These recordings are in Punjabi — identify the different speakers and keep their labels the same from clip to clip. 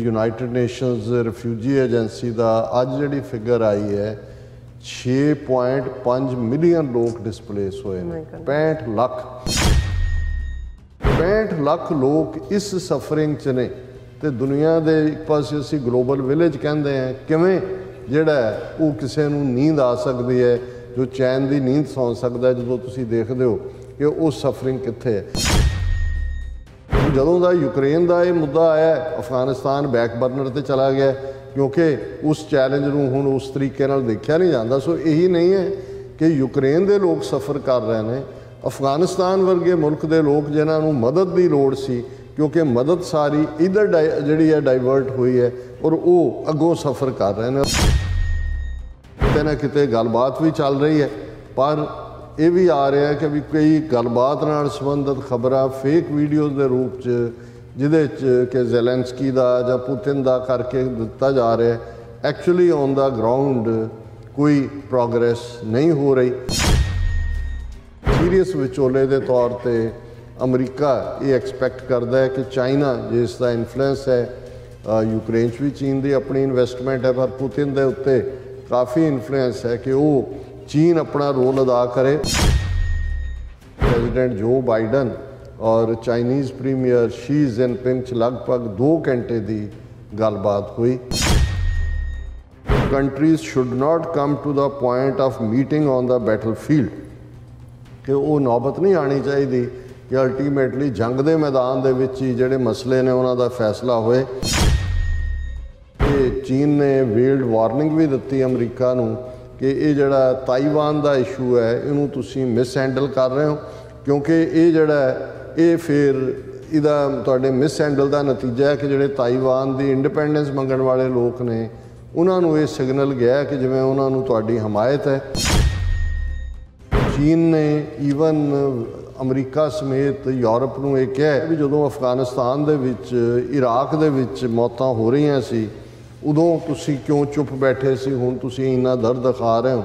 Speaker 1: यूनाइटेड नेशनस रिफ्यूजी एजेंसी का अज जी फिगर आई है 6.5 मिलियन लोग डिसप्लेस हुए हैं। 65 लाख लोग इस सफरिंग च ने तो दुनिया के एक पासे असी ग्लोबल विलेज कहते हैं किवें जिहड़ा वो किसी नूं नींद आ सकती है जो चैन की नींद सौ सकता है जो तुसीं देखते हो कि वो सफरिंग कित्थे है। जदों का यूक्रेन का यह मुद्दा आया अफगानिस्तान बैक बर्नर पर चला गया क्योंकि उस चैलेंज नूं हुण उस तरीके नाल देखा नहीं जाता। सो यही नहीं है कि यूक्रेन के लोग सफ़र कर रहे हैं, अफगानिस्तान वर्गे मुल्क के लोग जिन्होंने मदद की लोड़ सी क्योंकि मदद सारी इधर जी है डाइवर्ट हुई है और वो अगों सफ़र कर रहे हैं। किते ना किते गलबात भी चल रही है पर यह भी आ रहा है कि भी कई गलबात नाल संबंधित खबर फेक वीडियोज़ के रूप जिहदे कि ज़ेलेंस्की का या पुतिन का करके दिता जा रहा है। एक्चुअली ऑन द ग्राउंड कोई प्रोग्रेस नहीं हो रही। सीरीयस विचोले के तौर पर अमरीका ये एक्सपैक्ट करता है कि चाइना जिसका इन्फ्लुएंस है यूक्रेन भी चीन की अपनी इन्वेस्टमेंट है पर पुतिन के उत्ते काफ़ी इन्फ्लुएंस है कि वो चीन अपना रोल अदा करे। प्रेजिडेंट जो बाइडन और चाइनीज़ प्रीमियर शी जिनपिंग लगभग 2 घंटे की गलबात हुई। Countries should not come to the point of meeting on the battle field कि वो नौबत नहीं आनी चाहिए कि अल्टीमेटली जंग के मैदान के विच ही जिहड़े मसले ने उन्हां दा फैसला होए। चीन ने वेल्ड वार्निंग भी दी अमरीका नूं कि ये जिहड़ा ताइवान का इशू है इनू तुसीं मिसहैंडल कर रहे हो क्योंकि ये जिहड़ा ये फिर इहदा तुहाडे मिसहैंडल का नतीजा है कि जिहड़े ताइवान की इंडिपेंडेंस मंगण वाले लोग ने उन्होंने ये सिग्नल गया कि जिवें उन्होंने तुहाडी हमायत है। चीन ने ईवन अमरीका समेत यूरोप नूं ये कहा भी जदों अफगानिस्तान दे विच इराक दे विच मौतां हो रही सी उदों तुसीं क्यों चुप बैठे सी, हुण तुसीं इन्ना दर्द दिखा रहे हो।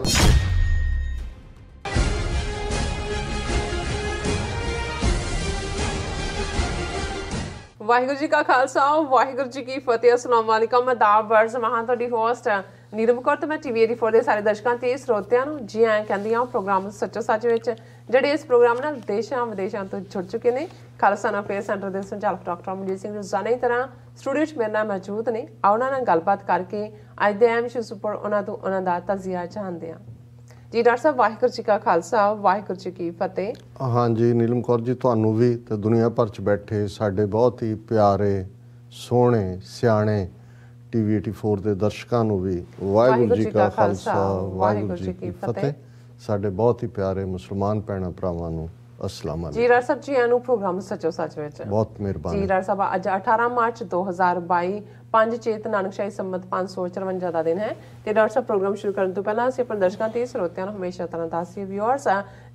Speaker 2: वाहिगुरू जी का खालसा वाहिगुरू जी की फतेह। अस्सलाम वालेकुम आदाब वर्ज महां तुहाडी होस्ट नीलम कौर ते मैं TV 84 ਦੇ ਸਾਰੇ ਦਰਸ਼ਕਾਂ ਤੇ ਸਰੋਤਿਆਂ ਨੂੰ ਜੀ ਆਇਆਂ ਕਹਿੰਦੀ ਹਾਂ ਪ੍ਰੋਗਰਾਮ ਸੱਚੋ ਸੱਚ ਵਿੱਚ ਜਿਹੜੇ ਇਸ ਪ੍ਰੋਗਰਾਮ ਨਾਲ ਦੇਸ਼ਾਂ ਵਿਦੇਸ਼ਾਂ ਤੋਂ ਜੁੜ ਚੁੱਕੇ ਨੇ। ਖਾਲਸਾ ਅਫੇਅਰ ਸੈਂਟਰ ਦੇ ਸੰਚਾਲਕ ਡਾਕਟਰ ਅਮਨਜੀਤ ਸਿੰਘ ਰੋਜ਼ਾਨਾ ਦੀ ਤਰ੍ਹਾਂ ਸਟੂਡੀਓ 'ਚ ਮੇਰੇ ਨਾਲ ਮੌਜੂਦ ਨੇ। ਉਹਨਾਂ ਨਾਲ ਗੱਲਬਾਤ ਕਰਕੇ ਅੱਜ ਦੇ ਅਹਿਮ ਇਸ਼ੂਜ਼ ਉੱਪਰ ਉਹਨਾਂ ਤੋਂ ਉਹਨਾਂ ਦਾ ਤਜ਼ੀਆ ਜਾਣਦੇ ਹਾਂ। जी डॉक्टर साहब वाहिगुरू जी का खालसा वाहिगुरू जी की फतेह।
Speaker 1: हाँ जी नीलम कौर जी तुहानू भी तो दुनिया भर च बैठे साडे बहुत ही प्यारे सोहणे सियाणे TV 84 के दर्शकों को भी वाहिगुरू जी का खालसा वाहिगुरू जी की फतेह। साडे बहुत ही प्यारे मुसलमान भैणां भरावां नूं अस्सलाम वालेकुम।
Speaker 2: जी डॉक्टर साहब जी आनू प्रोग्राम सच्चो सच विच
Speaker 1: बहुत मेहरबानी।
Speaker 2: जी डॉक्टर साहब अज 18 मार्च 2022 5 चेत नानकशाही संमत 554 का दिन है। तो डॉक्टर साहब प्रोग्राम शुरू करने तो पहला असीं अपने दर्शकों ते ਸਰੋਤਿਆਂ ਨੂੰ हमेशा तरह दस्सिए व्यूअर्स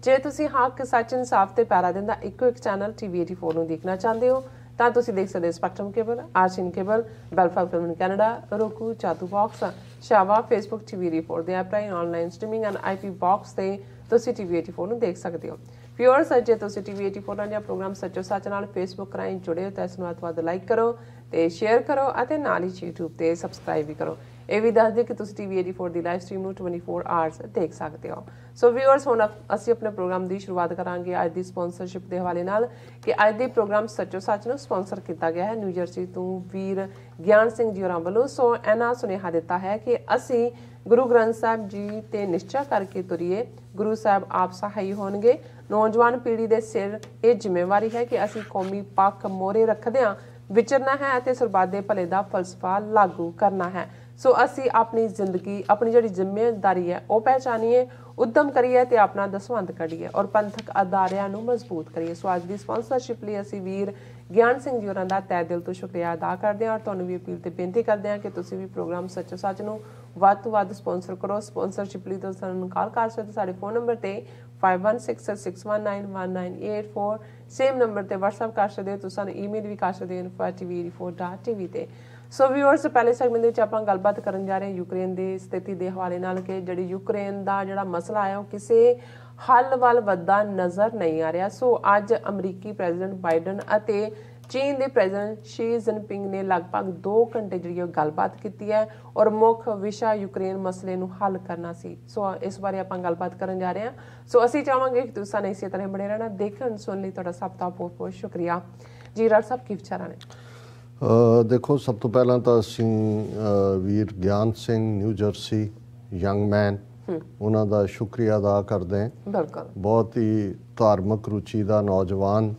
Speaker 2: जे तुसीं हक सच इंसाफ ते पैरा दिंदा इक्को एक चैनल TV 84 ਨੂੰ देखना चाहते हो ਤਾਂ ਤੁਸੀਂ ਦੇਖ ਸਕਦੇ ਸਪੈਕਟਰਮ ਕੇਬਲ, ਆਰਸੀਨ ਕੇਬਲ, ਬੈਲਫਾਰ ਫਿਲਮ ਇਨ ਕੈਨੇਡਾ, roku, ਚਾਤੂ ਬਾਕਸ, ਸ਼ਾਵਾ, ਫੇਸਬੁੱਕ TV 84 ਦੇ ਐਪ ਰਾਹੀਂ online streaming and IP box ਤੇ ਤੁਸੀਂ TV 84 ਨੂੰ ਦੇਖ ਸਕਦੇ ਹੋ। व्यूअर्स जे तुसीं TV 84 ਨਾਲ ਪ੍ਰੋਗਰਾਮ ਸੱਚੋ ਸੱਚ ਨਾਲ ਫੇਸਬੁੱਕ ਰਾਹੀਂ ਜੁੜੇ ਹੋ ਤਾਂ ਇਸ ਨੂੰ ਵੱਧ ਤੋਂ ਵੱਧ ਲਾਈਕ ਕਰੋ ਤੇ ਸ਼ੇਅਰ ਕਰੋ ਅਤੇ ਨਾਲ ਹੀ YouTube ਤੇ ਸਬਸਕ੍ਰਾਈਬ ਵੀ ਕਰੋ। ਇਹ ਵੀ ਦੱਸ ਦਿਓ ਕਿ ਤੁਸੀਂ TV 84 ਦੀ ਲਾਈਵ ਸਟ੍ਰੀਮ ਨੂੰ 24 ਆਵਰਸ ਦੇਖ ਸਕਦੇ ਹੋ। ਸੋ व्यूअर्स ਹੁਣ ਅਸੀਂ ਆਪਣੇ ਪ੍ਰੋਗਰਾਮ ਦੀ ਸ਼ੁਰੂਆਤ ਕਰਾਂਗੇ ਅੱਜ ਦੀ ਸਪਾਂਸਰਸ਼ਿਪ ਦੇ ਹਵਾਲੇ ਨਾਲ ਕਿ ਅੱਜ ਦੇ ਪ੍ਰੋਗਰਾਮ ਸੱਚੋ ਸੱਚ ਨੂੰ ਸਪਾਂਸਰ ਕੀਤਾ ਗਿਆ ਹੈ ਨਿਊ ਜਰਸੀ ਤੋਂ ਵੀਰ ਗਿਆਨ ਸਿੰਘ ਜੀ ਹੋਰਾਂ ਵੱਲੋਂ। ਸੋ ਇਹਨਾਂ ਸੁਨੇਹਾ ਦਿੱਤਾ ਹੈ ਕਿ ਅਸੀਂ ਗੁਰੂ ਗ੍ਰੰਥ ਸਾਹਿਬ ਜੀ ਤੇ ਨਿਸ਼ਚਾ ਕਰਕੇ ਤੁਰੀਏ, ਗੁਰੂ ਸਾਹਿਬ ਆਪ ਸਹਾਈ ਹੋਣਗੇ। ਨੌਜਵਾਨ ਪੀੜ੍ਹੀ ਦੇ ਸਿਰ ਇਹ ਜ਼ਿੰਮੇਵਾਰੀ ਹੈ ਕਿ ਅਸੀਂ ਕੌਮੀ ਪੱਖ ਮੋਹਰੇ ਰੱਖਦਿਆਂ ਵਿਚਰਨਾ ਹੈ ਅਤੇ ਸਰਬੱਤ ਦੇ ਭਲੇ ਦਾ ਫਲਸਫਾ ਲਾਗੂ ਕਰਨਾ ਹੈ। ਸੋ ਅਸੀਂ ਆਪਣੀ ਜ਼ਿੰਦਗੀ ਆਪਣੀ ਜਿਹੜੀ ਜ਼ਿੰਮੇਦਾਰੀ ਹੈ ਉਹ ਪਹਿਚਾਨੀਏ, उद्यम करिए ते अपना दसवंत करिए और पंथक अदारियां नूं मजबूत करिए। सो अज दी स्पॉन्सरशिप लई असीं वीर ਗਿਆਨ ਸਿੰਘ ਜੀ ਹੋਰਾਂ ਦਾ ਤਹਿ ਦਿਲ ਤੋਂ ਸ਼ੁਕਰੀਆ ਅਦਾ ਕਰਦੇ ਹਾਂ ਔਰ ਤੁਹਾਨੂੰ ਵੀ ਅਪੀਲ ਤੇ ਬੇਨਤੀ ਕਰਦੇ ਹਾਂ ਕਿ ਤੁਸੀਂ ਵੀ ਪ੍ਰੋਗਰਾਮ ਸੱਚੋ ਸੱਚ ਨੂੰ ਵੱਧ ਤੋਂ ਵੱਧ ਸਪਾਂਸਰ ਕਰੋ। ਸਪਾਂਸਰਸ਼ਿਪ ਲਈ ਤੁਸੀਂ ਸਾਨੂੰ ਕਾਲ ਕਰ ਸਕਦੇ ਹੋ ਸਾਡੇ ਫੋਨ ਨੰਬਰ ਤੇ 5166191984 ਸੇਮ ਨੰਬਰ ਤੇ WhatsApp ਕਰ ਸਕਦੇ ਹੋ। ਤੁਸੀਂ ਸਾਨੂੰ ਈਮੇਲ ਵੀ ਕਰ ਸਕਦੇ ਹੋ info@tv84.tv ਤੇ। ਸੋ व्यूअर्स ਪਹਿਲੇ ਸੈਗਮੈਂਟ ਦੇ ਵਿੱਚ ਆਪਾਂ ਗੱਲਬਾਤ ਕਰਨ ਜਾ ਰਹੇ ਹਾਂ ਯੂਕਰੇਨ ਦੀ ਸਥਿਤੀ ਦੇ ਹਵਾਲੇ ਨਾਲ ਕਿ ਜਿਹੜੀ ਯੂਕਰੇਨ ਦਾ ਜਿਹੜਾ ਮਸਲਾ ਹੈ ਉਹ ਕਿਸੇ ਹੱਲ ਵੱਲ ਵੱਧਦਾ ਨਜ਼ਰ ਨਹੀਂ ਆ ਰਿਹਾ। ਸੋ ਅੱਜ ਅਮਰੀਕੀ ਪ੍ਰੈਜ਼ੀਡੈਂਟ ਬਾਈਡਨ ਅਤੇ चीन के प्रेजिडेंट शी जिनपिंग ने लगभग 2 घंटे जी गलबात की है और मुख विषय यूक्रेन मसले नूं हल करना सी। सो इस बारे आपां गलबात करन जा रहे हैं। सो असीं चाहांगे कि तुसीं सानूं इसी तरह बने रहना। देखण सुन लई तुहाडा सब दा बहुत बहुत शुक्रिया जी। राज साहब की विचार ने?
Speaker 1: देखो, सब तो पहला तो असीं वीर ज्ञान Singh new Jersey young man उन्हां दा शुक्रिया अदा करते हैं।
Speaker 2: बिल्कुल, बहुत
Speaker 1: ही धार्मिक रुचि का नौजवान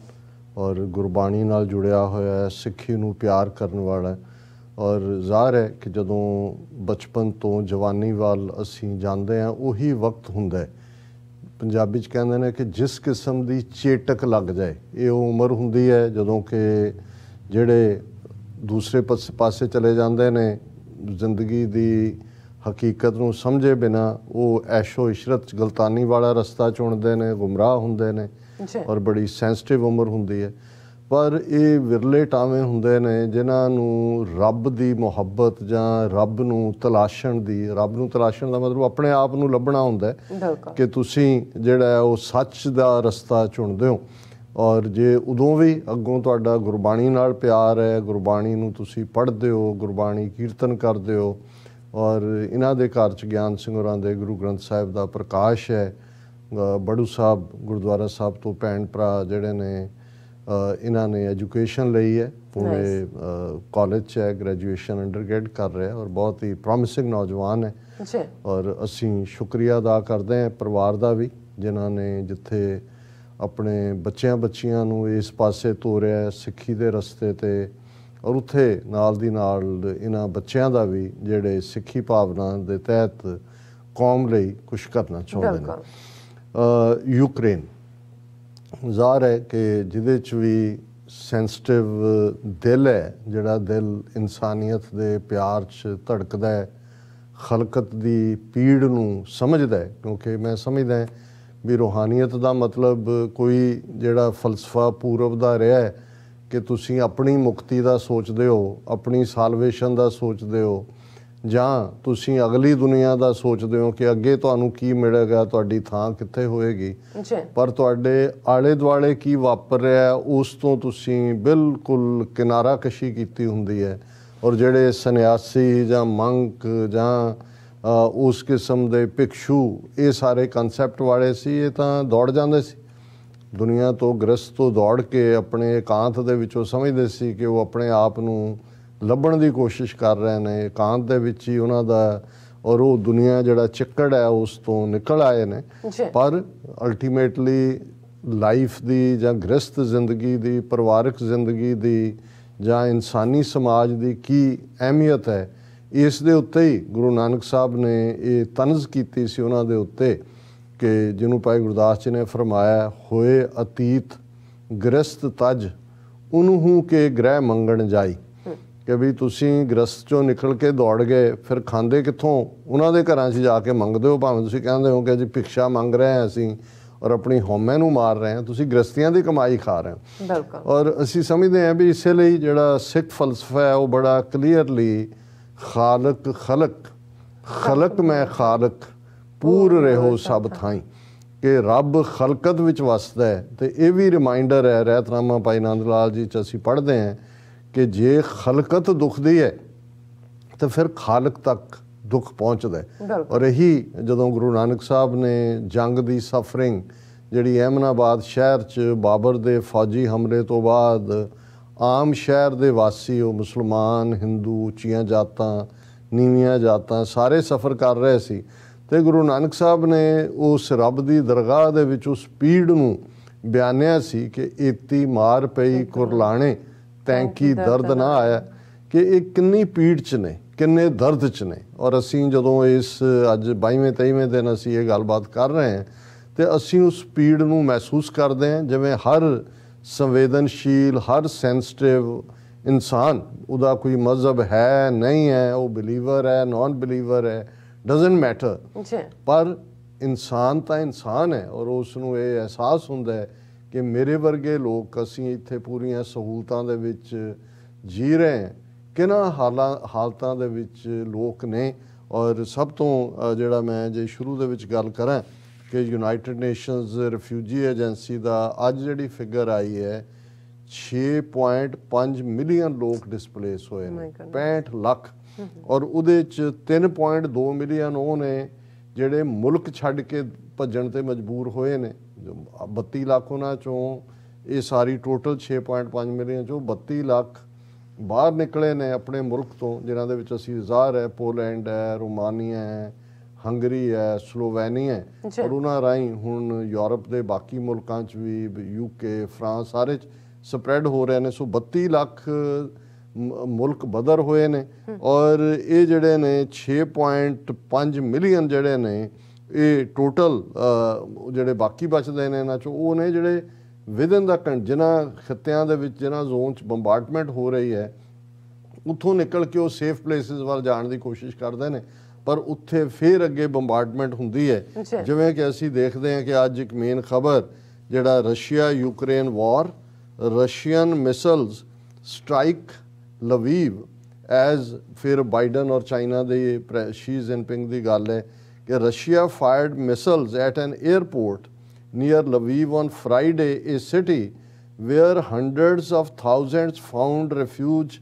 Speaker 1: और गुरबाणी नाल जुड़िया होया है, सिੱਖੀ ਨੂੰ प्यार करने वाला है। और ਜ਼ਾਹਰ है कि जदों बचपन तो जवानी वाल असीं जांदे हैं उही वक्त हुंदा है। पंजाबी च कहंदे ने कि जिस किस्म की चेटक लग जाए, ये उम्र हुंदी है जदों कि जिहड़े दूसरे पासे चले जाते हैं जिंदगी की हकीकत नूं समझे बिना वो ऐशो इशरत गलतानी वाला रस्ता चुनते हैं, गुमराह होंदे ने और बड़ी सेंसिटिव उम्र हुंदी है। पर ये विरले टावे हुंदे ने जिन्हां नूं रब दी मुहब्बत जां रब नूं तलाशण दा मतलब अपने आप नूं लभना हुंदा है कि तुसीं जिहड़ा है वो सच दा रस्ता चुनदे हो। और जे उदों भी अगों तुहाडा गुरबाणी नाल प्यार है, गुरबाणी नूं तुसीं पढ़दे हो, गुरबाणी कीर्तन करदे हो और इन्हां दे घर च ज्ञान सिंह होरां दे गुरु ग्रंथ साहिब दा प्रकाश है। बड़ू साहब गुरुद्वारा साहब तो भैन भरा जिहड़े ने इन्हां ने एजुकेशन लई है, पुणे कॉलेज च है, ग्रैजुएशन अंडरग्रेड कर रहे हैं और बहुत ही प्रॉमिसिंग नौजवान है। और असीं शुक्रिया अदा करते हैं परिवार का भी जिन्हां ने जिथे अपने बच्चियां नूं इस पासे तोरिया है सिੱਖੀ दे रस्ते ते और उत्थे नाल दी नाल इन्हां बच्चियां दा भी जिहड़े सिੱਖੀ भावना दे तहत कौम लई कुछ करना चाहुंदे ने। यूक्रेन ज़ाहिर है कि जिहदे च भी सेंसिटिव दिल है, जिहड़ा दिल इंसानियत दे प्यार च धड़कदा है, खलकत दी पीड़ नूं समझदा है। क्योंकि मैं समझदा है भी रूहानीयत का मतलब कोई जिहड़ा फलसफा पूरब दा रहा है कि तुसीं अपनी मुक्ति का सोचते हो, अपनी सालवेशन का सोचते हो जां तुसीं अगली दुनिया का सोचते हो कि अगे तुहानूं की मिलेगा, तुहाडी थां कित्थे होएगी। पर तुहाडे आले दुआले की वापर रहा है उस तो तुसीं बिल्कुल किनारा कशी कीती हुंदी है। और जिहड़े सन्यासी जां मंक जां उस किस्म के भिक्षु ये सारे कंसैप्ट वाले सी, ये तां दौड़ जाते सी दुनिया तो, ग्रस्त तो दौड़ के अपने एकांत दे विचों समझते सी कि वो अपने आप नूं ਲੱਭਣ ਦੀ कोशिश कर रहे हैं एकांत दे विच ही उन्हां दा और वो दुनिया जिहड़ा चिक्कड़ है उस तो निकल आए ने। पर अल्टीमेटली लाइफ दी जां गृहस्थ जिंदगी दी, परिवारक जिंदगी दी जां इंसानी समाज दी की अहमियत है, इस दे उत्ते ही गुरु नानक साहब ने ये तनज़ कीती सी उन्हां दे उत्ते कि जिन्हों भाई गुरदास जी ने फरमाया होए अतीत गृहस्थ तज उन्हूं के ग्रह मंगण जाई। कि भी तुसीं गृहस्थ चों निकल के दौड़ गए, फिर खांदे कित्थों? उन्हां दे घरां 'च जाके मंगदे हो, भावें तुसीं कहंदे हो कि जी भिक्षा मंग रहे हैं असीं और अपनी हौमे नूं मार रहे हैं, तुसीं गृहस्थियां दी कमाई खा रहे हो। और असीं समझदे हैं भी इसे लई जिहड़ा सिख फलसफा है वो बड़ा क्लीयरली खालक खलक खलक मैं खालक पूर रहो सब थाई कि रब खलकत विच वसदा है। तो ये भी रिमाइंडर है रहतनामा भाई नंद लाल जी च असीं पढ़ते हैं कि जे खलकत दुखदी है तो फिर खालक तक दुख पहुँचता है। और यही जदों गुरु नानक साहब ने जंग दी सफरिंग जिहड़ी अहमनाबाद शहर च बाबर दे फौजी हमले तो बाद आम शहर दे वासी वो मुसलमान हिंदू उच्चियां जातां नीवियां जातां सारे सफ़र कर रहे सी ते गुरु नानक साहब ने उस रब दी दरगाह दे विच उस पीड़ नूं बयानिया सी कि एती मार पई कुरलाणे तैंकी दर्द ना आया कि ये किन्नी पीड़ च ने, किन्ने दर्द च ने। और असीं जदों इस अज 22वें 23वें दिन असीं ये गलबात कर रहे हैं तो असीं उस पीड़ नूं महसूस करते हैं जिवें हर संवेदनशील हर सेंसिटिव इंसान उदा कोई मजहब है नहीं है, वो बिलीवर है नॉन बिलीवर है, डजेंट मैटर, पर इंसान तो इंसान है और उसनूं ये एहसास हुंदा है कि मेरे वर्गे लोग असीं इत्थे पूरियां सहूलतां दे विच जी रहे हैं, किन्हां हालतां दे विच लोक ने। और सब तो जिहड़ा मैं जे शुरू दे विच गल करां कि यूनाइटेड नेशनस रिफ्यूजी एजेंसी दा अज जिहड़ी फिगर आई है 6.5 ਮਿਲੀਅਨ ਲੋਕ ਡਿਸਪਲੇਸ ਹੋਏ
Speaker 2: My
Speaker 1: ਨੇ,
Speaker 2: goodness.
Speaker 1: 65 ਲੱਖ। ਔਰ ਉਹਦੇ ਚ 3.2 ਮਿਲੀਅਨ ਉਹ ਨੇ ਜਿਹੜੇ ਮੁਲਕ ਛੱਡ ਕੇ ਭੱਜਣ ਤੇ ਮਜਬੂਰ ਹੋਏ ਨੇ। 32 ਲੱਖ ਉਹਨਾਂ ਚੋਂ, ਇਹ ਸਾਰੀ ਟੋਟਲ 6.5 ਮਿਲੀਅਨ ਚੋਂ 32 ਲੱਖ ਬਾਹਰ ਨਿਕਲੇ ਨੇ ਆਪਣੇ ਮੁਲਕ ਤੋਂ, ਜਿਨ੍ਹਾਂ ਦੇ ਵਿੱਚ ਅਸੀਂ ਜ਼ਾਹਰ ਹੈ ਪੋਲੈਂਡ ਹੈ, ਰੋਮਾਨੀਆ ਹੈ, ਹੰਗਰੀ ਹੈ, ਸਲੋਵੇਨੀਆ ਹੈ। ਔਰ ਉਹਨਾਂ ਰਾਹੀਂ ਹੁਣ ਯੂਰਪ ਦੇ ਬਾਕੀ ਮੁਲਕਾਂ 'ਚ ਵੀ, ਯੂਕੇ, ਫਰਾਂਸ, ਸਾਰੇ 'ਚ ਸਪਰੈਡ ਹੋ ਰਹੇ ਨੇ। ਸੋ 32 ਲੱਖ ਮੁਲਕ ਬਦਰ ਹੋਏ ਨੇ। ਔਰ ਇਹ ਜਿਹੜੇ ਨੇ 6.5 ਮਿਲੀਅਨ ਜਿਹੜੇ ਨੇ ਇਹ ਟੋਟਲ ਜਿਹੜੇ ਬਾਕੀ ਬਚਦੇ ਨੇ ਇਹਨਾਂ 'ਚੋਂ, ਉਹ ਨੇ ਜਿਹੜੇ ਵਿਦਨ ਦਾ ਜਿਨ੍ਹਾਂ ਖਿੱਤਿਆਂ ਦੇ ਵਿੱਚ, ਜਿਨ੍ਹਾਂ ਜ਼ੋਨ 'ਚ ਬੰਬਾਰਡਮੈਂਟ ਹੋ ਰਹੀ ਹੈ, ਉੱਥੋਂ ਨਿਕਲ ਕੇ ਉਹ ਸੇਫ ਪਲੇਸਿਸ ਵੱਲ ਜਾਣ ਦੀ ਕੋਸ਼ਿਸ਼ ਕਰਦੇ ਨੇ, ਪਰ ਉੱਥੇ ਫਿਰ ਅੱਗੇ ਬੰਬਾਰਡਮੈਂਟ ਹੁੰਦੀ ਹੈ। ਜਿਵੇਂ ਕਿ ਅਸੀਂ ਦੇਖਦੇ ਹਾਂ ਕਿ ਅੱਜ ਇੱਕ ਮੇਨ ਖਬਰ ਜਿਹੜਾ Russia Ukraine war, Russian missiles strike Lviv as, ਫਿਰ ਬਾਈਡਨ ਔਰ ਚਾਈਨਾ ਦੇ ਸ਼ੀ ਜਿਨਪਿੰਗ ਦੀ ਗੱਲ ਹੈ ਕਿ Russia fired missiles at an airport near Lviv on Friday, a city where hundreds of thousands found refuge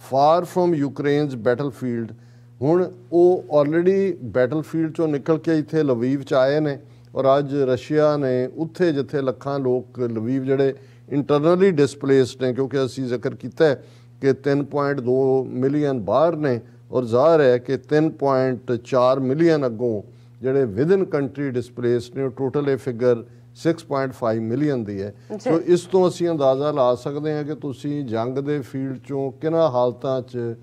Speaker 1: far from Ukraine's battlefield। ਹੁਣ ਉਹ ਆਲਰੇਡੀ ਬੈਟਲਫੀਲਡ ਚੋਂ ਨਿਕਲ ਕੇ ਇੱਥੇ ਲਵੀਵ 'ਚ ਆਏ ਨੇ, ਔਰ ਅੱਜ ਰਸ਼ੀਆ ਨੇ ਉੱਥੇ ਜਿੱਥੇ ਲੱਖਾਂ ਲੋਕ ਲਵੀਵ ਜਿਹੜੇ ਇੰਟਰਨਲੀ ਡਿਸਪਲੇਸਡ ਨੇ, ਕਿਉਂਕਿ ਅਸੀਂ ਜ਼ਿਕਰ ਕੀਤਾ ਹੈ ਕਿ 3.2 ਮਿਲੀਅਨ ਬਾਹਰ ਨੇ, ਔਰ ਜ਼ਾਹਰ ਹੈ ਕਿ 3.4 ਮਿਲੀਅਨ ਅੱਗੋਂ ਜਿਹੜੇ ਵਿਦਨ ਕੰਟਰੀ ਡਿਸਪਲੇਸਡ ਨੇ। ਟੋਟਲ ਇਹ ਫਿਗਰ 6.5 ਮਿਲੀਅਨ ਦੀ ਹੈ। ਸੋ ਇਸ ਤੋਂ ਅਸੀਂ ਅੰਦਾਜ਼ਾ ਲਾ ਸਕਦੇ ਹਾਂ ਕਿ ਤੁਸੀਂ ਜੰਗ ਦੇ ਫੀਲਡ 'ਚੋਂ ਕਿਹਨਾਂ ਹਾਲਤਾਂ 'ਚ,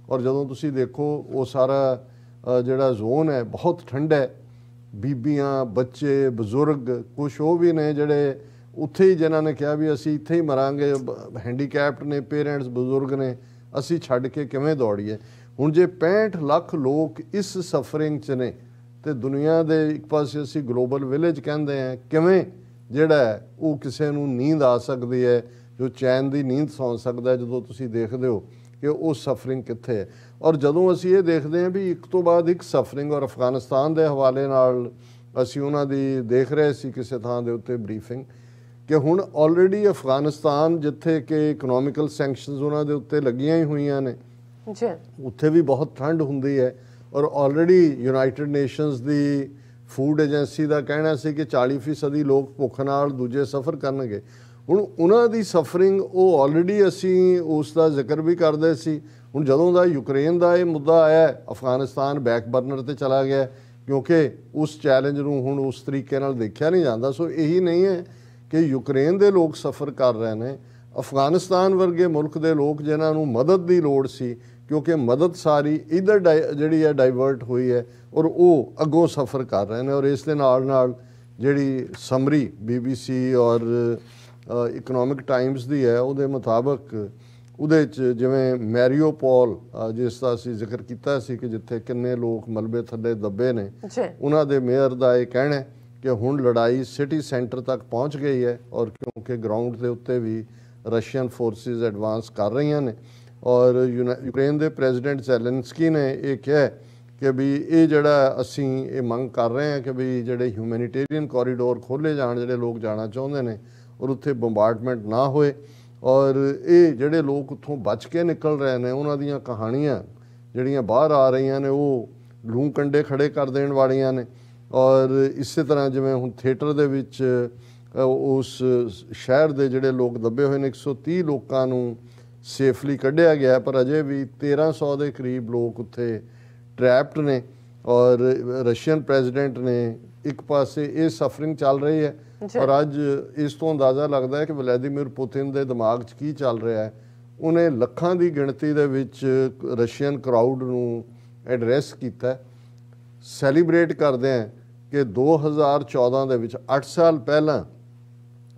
Speaker 1: ਔਰ ਜਦੋਂ ਤੁਸੀਂ ਦੇਖੋ ਉਹ ਸਾਰਾ ਜਿਹੜਾ ਜ਼ੋਨ ਹੈ ਬਹੁਤ ਠੰਡਾ ਹੈ, ਬੀਬੀਆਂ, ਬੱਚੇ, ਬਜ਼ੁਰਗ ਕੁਛ ਉਹ ਵੀ ਨੇ ਜਿਹੜੇ ਉੱਥੇ ਹੀ, ਜਿਨ੍ਹਾਂ ਨੇ ਕਿਹਾ ਵੀ ਅਸੀਂ ਇੱਥੇ ਹੀ ਮਰਾਂਗੇ, ਹੈਂਡੀਕੈਪਡ ਨੇ, ਪੇਰੈਂਟਸ ਬਜ਼ੁਰਗ ਨੇ, ਅਸੀਂ ਛੱਡ ਕੇ ਕਿਵੇਂ ਦੌੜੀਏ। ਹੁਣ ਜੇ 65 ਲੱਖ ਲੋਕ ਇਸ ਸਫਰਿੰਗ 'ਚ ਨੇ ਤੇ ਦੁਨੀਆ ਦੇ ਇੱਕ ਪਾਸੇ ਅਸੀਂ ਗਲੋਬਲ ਵਿਲੇਜ ਕਹਿੰਦੇ ਹਾਂ, ਕਿਵੇਂ ਜਿਹੜਾ ਉਹ ਕਿਸੇ ਨੂੰ ਨੀਂਦ ਆ ਸਕਦੀ ਹੈ, ਜੋ ਚੈਨ ਦੀ ਨੀਂਦ ਸੌਂ ਸਕਦਾ, ਜਦੋਂ ਤੁਸੀਂ ਦੇਖਦੇ ਹੋ ਕਿ ਉਹ ਸਫਰਿੰਗ ਕਿੱਥੇ ਹੈ। ਔਰ ਜਦੋਂ ਅਸੀਂ ਇਹ ਦੇਖਦੇ ਹਾਂ ਵੀ ਇੱਕ ਤੋਂ ਬਾਅਦ ਇੱਕ ਸਫਰਿੰਗ, ਔਰ ਅਫਗਾਨਿਸਤਾਨ ਦੇ ਹਵਾਲੇ ਨਾਲ ਅਸੀਂ ਉਹਨਾਂ ਦੀ ਦੇਖ ਰਹੇ ਸੀ ਕਿਸੇ ਥਾਂ ਦੇ ਉੱਤੇ ਬਰੀਫਿੰਗ, ਕਿ ਹੁਣ ਆਲਰੇਡੀ ਅਫਗਾਨਿਸਤਾਨ ਜਿੱਥੇ ਕਿ ਇਕਨੋਮਿਕਲ ਸੈਂਕਸ਼ਨਸ ਉਹਨਾਂ ਦੇ ਉੱਤੇ ਲੱਗੀਆਂ ਹੀ ਹੋਈਆਂ ਨੇ, ਉੱਥੇ ਵੀ ਬਹੁਤ ਠੰਡ ਹੁੰਦੀ ਹੈ। ਔਰ ਆਲਰੇਡੀ ਯੂਨਾਈਟਿਡ ਨੇਸ਼ਨਸ ਦੀ ਫੂਡ ਏਜੰਸੀ ਦਾ ਕਹਿਣਾ ਸੀ ਕਿ 40% ਲੋਕ ਭੁੱਖ ਨਾਲ ਦੂਜੇ ਸਫ਼ਰ ਕਰਨਗੇ। ਹੁਣ ਉਹਨਾਂ ਦੀ ਸਫਰਿੰਗ ਉਹ ਆਲਰੇਡੀ ਅਸੀਂ ਉਸ ਦਾ ਜ਼ਿਕਰ ਵੀ ਕਰਦੇ ਸੀ। ਹੁਣ ਜਦੋਂ ਦਾ ਯੂਕਰੇਨ ਦਾ ਇਹ ਮੁੱਦਾ ਆਇਆ, ਅਫਗਾਨਿਸਤਾਨ ਬੈਕ ਬਰਨਰ ਤੇ ਚਲਾ ਗਿਆ, ਕਿਉਂਕਿ ਉਸ ਚੈਲੰਜ ਨੂੰ ਹੁਣ ਉਸ ਤਰੀਕੇ ਨਾਲ ਦੇਖਿਆ ਨਹੀਂ ਜਾਂਦਾ। ਸੋ ਇਹੀ ਨਹੀਂ ਹੈ ਕਿ ਯੂਕਰੇਨ ਦੇ ਲੋਕ ਸਫਰ ਕਰ ਰਹੇ ਨੇ, ਅਫਗਾਨਿਸਤਾਨ ਵਰਗੇ ਮੁਲਕ ਦੇ ਲੋਕ ਜਿਨ੍ਹਾਂ ਨੂੰ ਮਦਦ ਦੀ ਲੋੜ ਸੀ, ਕਿਉਂਕਿ ਮਦਦ ਸਾਰੀ ਇੱਧਰ ਜਿਹੜੀ ਹੈ ਡਾਈਵਰਟ ਹੋਈ ਹੈ, ਔਰ ਉਹ ਅੱਗੋਂ ਸਫਰ ਕਰ ਰਹੇ ਨੇ। ਔਰ ਇਸ ਦੇ ਨਾਲ ਜਿਹੜੀ ਸਮਰੀ BBC ਔਰ ਇਕਨੋਮਿਕ ਟਾਈਮਸ ਦੀ ਹੈ, ਉਹਦੇ ਮੁਤਾਬਕ ਉਹਦੇ 'ਚ ਜਿਵੇਂ ਮੈਰੀਓਪੋਲ, ਜਿਸ ਦਾ ਅਸੀਂ ਜ਼ਿਕਰ ਕੀਤਾ ਸੀ ਕਿ ਜਿੱਥੇ ਕਿੰਨੇ ਲੋਕ ਮਲਬੇ ਥੱਲੇ ਦੱਬੇ ਨੇ, ਉਹਨਾਂ ਦੇ ਮੇਅਰ ਦਾ ਇਹ ਕਹਿਣਾ ਕਿ ਹੁਣ ਲੜਾਈ ਸਿਟੀ ਸੈਂਟਰ ਤੱਕ ਪਹੁੰਚ ਗਈ ਹੈ, ਔਰ ਕਿਉਂਕਿ ਗਰਾਊਂਡ ਦੇ ਉੱਤੇ ਵੀ ਰਸ਼ੀਅਨ ਫੋਰਸਿਸ ਐਡਵਾਂਸ ਕਰ ਰਹੀਆਂ ਨੇ। ਔਰ ਯੂਕਰੇਨ ਦੇ ਪ੍ਰੈਜ਼ੀਡੈਂਟ ਜ਼ੈਲੈਂਸਕੀ ਨੇ ਇਹ ਕਿਹਾ ਕਿ ਵੀ ਇਹ ਜਿਹੜਾ ਅਸੀਂ ਇਹ ਮੰਗ ਕਰ ਰਹੇ ਹਾਂ ਕਿ ਵੀ ਜਿਹੜੇ ਹਿਊਮੈਨੀਟੇਰੀਅਨ ਕੋਰੀਡੋਰ ਖੋਲ੍ਹੇ ਜਾਣ, ਜਿਹੜੇ ਲੋਕ ਜਾਣਾ ਚਾਹੁੰਦੇ ਨੇ, ਔਰ ਉੱਥੇ ਬੰਬਾਰਡਮੈਂਟ ਨਾ ਹੋਏ। ਔਰ ਇਹ ਜਿਹੜੇ ਲੋਕ ਉੱਥੋਂ ਬਚ ਕੇ ਨਿਕਲ ਰਹੇ ਨੇ, ਉਹਨਾਂ ਦੀਆਂ ਕਹਾਣੀਆਂ ਜਿਹੜੀਆਂ ਬਾਹਰ ਆ ਰਹੀਆਂ ਨੇ, ਉਹ ਲੂੰ ਕੰਡੇ ਖੜੇ ਕਰ ਦੇਣ ਵਾਲੀਆਂ ਨੇ। ਔਰ ਇਸੇ ਤਰ੍ਹਾਂ ਜਿਵੇਂ ਹੁਣ ਥੀਏਟਰ ਦੇ ਵਿੱਚ ਉਸ ਸ਼ਹਿਰ ਦੇ ਜਿਹੜੇ ਲੋਕ ਦੱਬੇ ਹੋਏ ਨੇ, 130 ਲੋਕਾਂ ਨੂੰ ਸੇਫਲੀ ਕੱਢਿਆ ਗਿਆ, ਪਰ ਅਜੇ ਵੀ 1300 ਦੇ ਕਰੀਬ ਲੋਕ ਉੱਥੇ ਟਰੈਪਡ ਨੇ। ਔਰ ਰਸ਼ੀਅਨ ਪ੍ਰੈਜ਼ੀਡੈਂਟ ਨੇ ਇੱਕ ਪਾਸੇ ਇਹ ਸਫਰਿੰਗ ਚੱਲ ਰਹੀ ਹੈ, ਔਰ ਅੱਜ ਇਸ ਤੋਂ ਅੰਦਾਜ਼ਾ ਲੱਗਦਾ ਹੈ ਕਿ ਵਲੈਦੀਮੀਰ ਪੁਤਿਨ ਦੇ ਦਿਮਾਗ 'ਚ ਕੀ ਚੱਲ ਰਿਹਾ ਹੈ। ਉਹਨੇ ਲੱਖਾਂ ਦੀ ਗਿਣਤੀ ਦੇ ਵਿੱਚ ਰਸ਼ੀਅਨ ਕਰਾਊਡ ਨੂੰ ਐਡਰੈਸ ਕੀਤਾ, ਸੈਲੀਬ੍ਰੇਟ ਕਰਦੇ ਹਾਂ ਕਿ 2014 ਦੇ ਵਿੱਚ 8 ਸਾਲ ਪਹਿਲਾਂ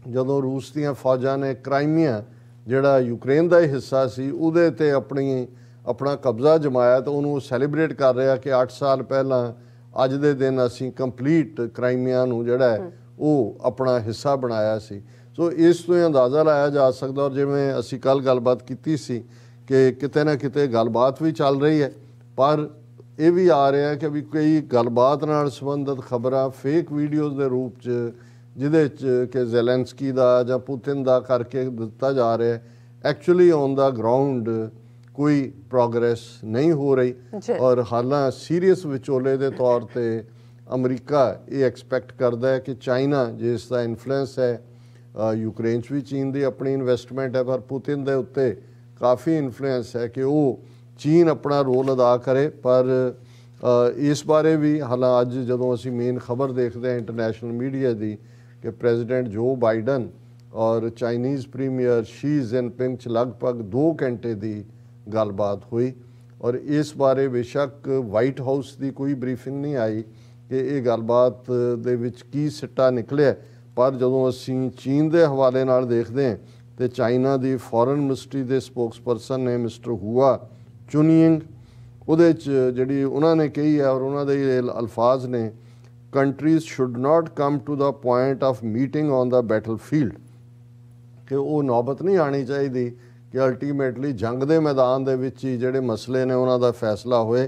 Speaker 1: ਜਦੋਂ ਰੂਸ ਦੀਆਂ ਫੌਜਾਂ ਨੇ ਕ੍ਰਾਈਮੀਆ ਜਿਹੜਾ ਯੂਕਰੇਨ ਦਾ ਹੀ ਹਿੱਸਾ ਸੀ ਉਹਦੇ ਤੇ ਆਪਣਾ ਕਬਜ਼ਾ ਜਮਾਇਆ, ਤਾਂ ਉਹਨੂੰ ਸੈਲੀਬ੍ਰੇਟ ਕਰ ਰਿਹਾ ਕਿ 8 ਸਾਲ ਪਹਿਲਾਂ ਅੱਜ ਦੇ ਦਿਨ ਅਸੀਂ ਕੰਪਲੀਟ ਕ੍ਰਾਈਮੀਆ ਨੂੰ ਜਿਹੜਾ ਹੈ ਉਹ ਆਪਣਾ ਹਿੱਸਾ ਬਣਾਇਆ ਸੀ। ਸੋ ਇਸ ਤੋਂ ਅੰਦਾਜ਼ਾ ਲਾਇਆ ਜਾ ਸਕਦਾ। ਔਰ ਜਿਵੇਂ ਅਸੀਂ ਕੱਲ੍ਹ ਗੱਲਬਾਤ ਕੀਤੀ ਸੀ ਕਿ ਕਿਤੇ ਨਾ ਕਿਤੇ ਗੱਲਬਾਤ ਵੀ ਚੱਲ ਰਹੀ ਹੈ, ਪਰ ਇਹ ਵੀ ਆ ਰਿਹਾ ਕਿ ਵੀ ਕਈ ਗੱਲਬਾਤ ਨਾਲ ਸੰਬੰਧਿਤ ਖਬਰਾਂ ਫੇਕ ਵੀਡੀਓਜ਼ ਦੇ ਰੂਪ 'ਚ ਜਿਹਦੇ 'ਚ ਕਿ ਜ਼ੈਲੈਂਸਕੀ ਦਾ ਜਾਂ ਪੁਤਿਨ ਦਾ ਕਰਕੇ ਦਿੱਤਾ ਜਾ ਰਿਹਾ, ਐਕਚੁਅਲੀ ਔਨ ਦਾ ਗਰਾਊਂਡ ਕੋਈ ਪ੍ਰੋਗਰੈਸ ਨਹੀਂ ਹੋ ਰਹੀ। ਔਰ ਹਾਲਾਂ ਸੀਰੀਅਸ ਵਿਚੋਲੇ ਦੇ ਤੌਰ ਤੇ ਅਮਰੀਕਾ ਇਹ ਐਕਸਪੈਕਟ ਕਰਦਾ ਹੈ ਕਿ ਚਾਈਨਾ, ਜਿਸ ਦਾ ਇਨਫਲੂਐਂਸ ਹੈ ਯੂਕਰੇਨ 'ਚ ਵੀ ਚੀਨ ਦੀ ਆਪਣੀ ਇਨਵੈਸਟਮੈਂਟ ਹੈ, ਪਰ ਪੁਤਿਨ ਦੇ ਉੱਤੇ ਕਾਫੀ ਇਨਫਲੂਐਂਸ ਹੈ ਕਿ ਉਹ ਚੀਨ ਆਪਣਾ ਰੋਲ ਅਦਾ ਕਰੇ। ਪਰ ਇਸ ਬਾਰੇ ਵੀ ਹਾਲਾਂ ਅੱਜ ਜਦੋਂ ਅਸੀਂ ਮੇਨ ਖਬਰ ਦੇਖਦੇ ਹਾਂ ਇੰਟਰਨੈਸ਼ਨਲ ਮੀਡੀਆ ਦੀ ਕਿ ਪ੍ਰੈਜ਼ੀਡੈਂਟ ਜੋ ਬਾਈਡਨ ਔਰ ਚਾਈਨੀਜ਼ ਪ੍ਰੀਮੀਅਰ ਸ਼ੀ ਜਿਨਪਿੰਗ 'ਚ ਲਗਭਗ 2 ਘੰਟੇ ਦੀ ਗੱਲਬਾਤ ਹੋਈ ਔਰ ਇਸ ਬਾਰੇ ਬੇਸ਼ੱਕ ਵਾਈਟ ਹਾਊਸ ਦੀ ਕੋਈ ਬਰੀਫਿੰਗ ਨਹੀਂ ਆਈ ਕਿ ਇਹ ਗੱਲਬਾਤ ਦੇ ਵਿੱਚ ਕੀ ਸਿੱਟਾ ਨਿਕਲਿਆ। ਪਰ ਜਦੋਂ ਅਸੀਂ ਚੀਨ ਦੇ ਹਵਾਲੇ ਨਾਲ ਦੇਖਦੇ ਹਾਂ ਤੇ ਚਾਈਨਾ ਦੀ ਫੋਰਨ ਮਿਨਿਸਟਰੀ ਦੇ ਸਪੋਕਸਪਰਸਨ ਨੇ ਮਿਸਟਰ ਹੁਆ ਚੁਨਿੰਗ, ਉਹਦੇ 'ਚ ਜਿਹੜੀ ਉਹਨਾਂ ਨੇ ਕਹੀ ਹੈ ਔਰ ਉਹਨਾਂ ਦੇ ਅਲਫਾਜ਼ ਨੇ, countries should not come to the point of meeting on the battlefield, ਕਿ ਉਹ ਨੌਬਤ ਨਹੀਂ ਆਉਣੀ ਚਾਹੀਦੀ ਕਿ ਅਲਟੀਮੇਟਲੀ ਜੰਗ ਦੇ ਮੈਦਾਨ ਦੇ ਵਿੱਚ ਹੀ ਜਿਹੜੇ ਮਸਲੇ ਨੇ ਉਹਨਾਂ ਦਾ ਫੈਸਲਾ ਹੋਏ।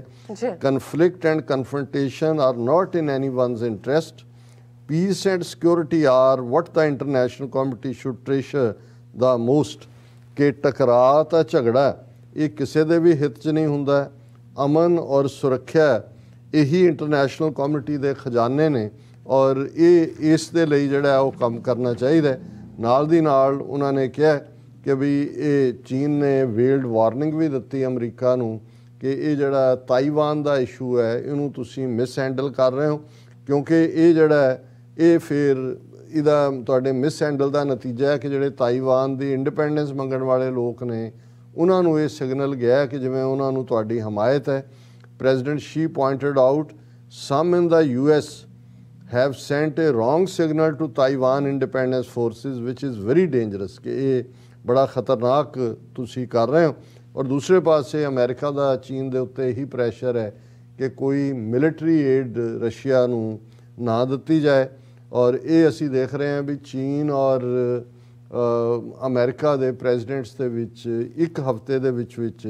Speaker 1: Conflict and confrontation are not in anyone's interest, peace and security are what the international community should treasure the most, ਕਿ ਟਕਰਾਅ ਤਾਂ ਝਗੜਾ ਇਹ ਕਿਸੇ ਦੇ ਵੀ ਹਿੱਤ 'ਚ ਨਹੀਂ ਹੁੰਦਾ। ਅਮਨ ਔਰ ਸੁਰੱਖਿਆ ਇਹੀ ਇੰਟਰਨੈਸ਼ਨਲ ਕਮਿਊਨਿਟੀ ਦੇ ਖਜ਼ਾਨੇ ਨੇ ਔਰ ਇਹ ਇਸ ਦੇ ਲਈ ਜਿਹੜਾ ਉਹ ਕੰਮ ਕਰਨਾ ਚਾਹੀਦਾ। ਨਾਲ ਦੀ ਨਾਲ ਉਹਨਾਂ ਨੇ ਕਿਹਾ ਕਿ ਵੀ ਇਹ ਚੀਨ ਨੇ ਵੇਲਡ ਵਾਰਨਿੰਗ ਵੀ ਦਿੱਤੀ ਅਮਰੀਕਾ ਨੂੰ ਕਿ ਇਹ ਜਿਹੜਾ ਤਾਈਵਾਨ ਦਾ ਇਸ਼ੂ ਹੈ ਇਹਨੂੰ ਤੁਸੀਂ ਮਿਸ ਹੈਂਡਲ ਕਰ ਰਹੇ ਹੋ, ਕਿਉਂਕਿ ਇਹ ਜਿਹੜਾ ਇਹ ਫਿਰ ਇਹਦਾ ਤੁਹਾਡੇ ਮਿਸ ਹੈਂਡਲ ਦਾ ਨਤੀਜਾ ਹੈ ਕਿ ਜਿਹੜੇ ਤਾਈਵਾਨ ਦੀ ਇੰਡੀਪੈਂਡੈਂਸ ਮੰਗਣ ਵਾਲੇ ਲੋਕ ਨੇ ਉਹਨਾਂ ਨੂੰ ਇਹ ਸਿਗਨਲ ਗਿਆ ਕਿ ਜਿਵੇਂ ਉਹਨਾਂ ਨੂੰ ਤੁਹਾਡੀ ਹਮਾਇਤ ਹੈ। President Xi pointed out some in the US have sent a wrong signal to Taiwan independence forces which is very dangerous, ਕਿ ਇਹ ਬੜਾ ਖਤਰਨਾਕ ਤੁਸੀਂ ਕਰ ਰਹੇ ਹੋ। ਔਰ ਦੂਸਰੇ ਪਾਸੇ ਅਮਰੀਕਾ ਦਾ ਚੀਨ ਦੇ ਉੱਤੇ ਇਹੀ ਪ੍ਰੈਸ਼ਰ ਹੈ ਕਿ ਕੋਈ ਮਿਲਟਰੀ ਏਡ ਰਸ਼ੀਆ ਨੂੰ ਨਾ ਦਿੱਤੀ ਜਾਏ ਔਰ ਇਹ ਅਸੀਂ ਦੇਖ ਰਹੇ ਹਾਂ ਵੀ ਚੀਨ ਔਰ ਅਮਰੀਕਾ ਦੇ ਪ੍ਰੈਜ਼ੀਡੈਂਟਸ ਦੇ ਵਿੱਚ ਇੱਕ ਹਫ਼ਤੇ ਦੇ ਵਿੱਚ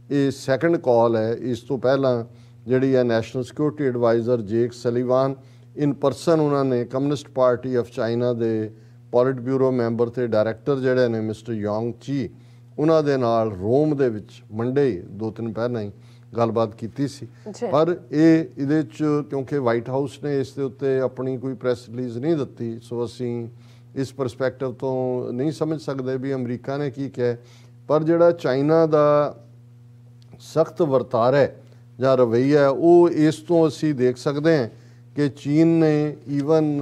Speaker 1: ਇਹ ਸੈਕੰਡ ਕਾਲ ਹੈ। ਇਸ ਤੋਂ ਪਹਿਲਾਂ ਜਿਹੜੀ ਹੈ ਨੈਸ਼ਨਲ ਸਿਕਿਉਰਿਟੀ ਐਡਵਾਈਜ਼ਰ ਜੇਕ ਸਲੀਵਾਨ ਇਨ ਪਰਸਨ ਉਹਨਾਂ ਨੇ ਕਮਿਊਨਿਸਟ ਪਾਰਟੀ ਆਫ ਚਾਈਨਾ ਦੇ ਪੋਲਿਟ ਬਿਊਰੋ ਮੈਂਬਰ ਤੇ ਡਾਇਰੈਕਟਰ ਜਿਹੜੇ ਨੇ ਮਿਸਟਰ ਯੋਂਗ ਚੀ, ਉਹਨਾਂ ਦੇ ਨਾਲ ਰੋਮ ਦੇ ਵਿੱਚ ਮੰਡੇ 2-3 ਪਹਿਲਾਂ ਹੀ ਗੱਲਬਾਤ ਕੀਤੀ ਸੀ। ਪਰ ਇਹਦੇ 'ਚ ਕਿਉਂਕਿ ਵਾਈਟ ਹਾਊਸ ਨੇ ਇਸ ਦੇ ਉੱਤੇ ਆਪਣੀ ਕੋਈ ਪ੍ਰੈਸ ਰਿਲੀਜ਼ ਨਹੀਂ ਦਿੱਤੀ, ਸੋ ਅਸੀਂ ਇਸ ਪਰਸਪੈਕਟਿਵ ਤੋਂ ਨਹੀਂ ਸਮਝ ਸਕਦੇ ਵੀ ਅਮਰੀਕਾ ਨੇ ਕੀ ਕਿਹਾ। ਪਰ ਜਿਹੜਾ ਚਾਈਨਾ ਦਾ ਸਖਤ ਵਰਤਾਰਾ ਜਾਂ ਰਵੱਈਆ ਉਹ ਇਸ ਤੋਂ ਅਸੀਂ ਦੇਖ ਸਕਦੇ ਹਾਂ ਕਿ ਚੀਨ ਨੇ ਈਵਨ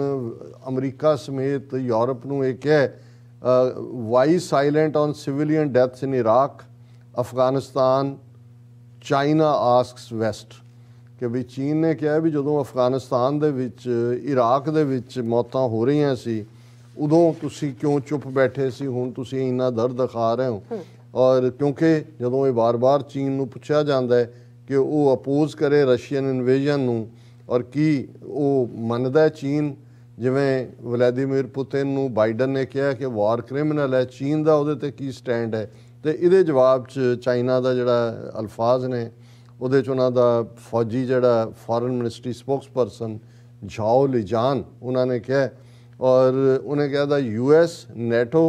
Speaker 1: ਅਮਰੀਕਾ ਸਮੇਤ ਯੂਰਪ ਨੂੰ ਇਹ ਕਿਹਾ why silent on civilian deaths in Iraq, Afghanistan, China asks West, ਕਿ ਵੀ ਚੀਨ ਨੇ ਕਿਹਾ ਵੀ ਜਦੋਂ ਅਫਗਾਨਿਸਤਾਨ ਦੇ ਵਿੱਚ ਇਰਾਕ ਦੇ ਵਿੱਚ ਮੌਤਾਂ ਹੋ ਰਹੀਆਂ ਸੀ ਉਦੋਂ ਤੁਸੀਂ ਕਿਉਂ ਚੁੱਪ ਬੈਠੇ ਸੀ, ਹੁਣ ਤੁਸੀਂ ਇੰਨਾ ਦਰਦ ਦਿਖਾ ਰਹੇ ਹੋ। ਔਰ ਕਿਉਂਕਿ ਜਦੋਂ ਇਹ ਵਾਰ-ਵਾਰ ਚੀਨ ਨੂੰ ਪੁੱਛਿਆ ਜਾਂਦਾ ਹੈ ਕਿ ਉਹ ਅਪੋਜ਼ ਕਰੇ ਰਸ਼ੀਅਨ ਇਨਵੇਜਨ ਨੂੰ ਔਰ ਕੀ ਉਹ ਮੰਨਦਾ ਚੀਨ, ਜਿਵੇਂ ਵਲੈਦੀਮੀਰ ਪੁਤਿਨ ਨੂੰ ਬਾਈਡਨ ਨੇ ਕਿਹਾ ਕਿ ਵਾਰ ਕ੍ਰਿਮੀਨਲ ਹੈ, ਚੀਨ ਦਾ ਉਹਦੇ ਤੇ ਕੀ ਸਟੈਂਡ ਹੈ। ਤੇ ਇਹਦੇ ਜਵਾਬ 'ਚ ਚਾਈਨਾ ਦਾ ਜਿਹੜਾ ਅਲਫਾਜ਼ ਨੇ ਉਹਦੇ 'ਚ ਉਹਨਾਂ ਦਾ ਫੌਜੀ ਜਿਹੜਾ foreign ministry spokesperson Zhao Lijian ਉਹਨਾਂ ਨੇ ਕਿਹਾ ਔਰ ਉਹਨੇ ਕਿਹਾ ਦਾ US, NATO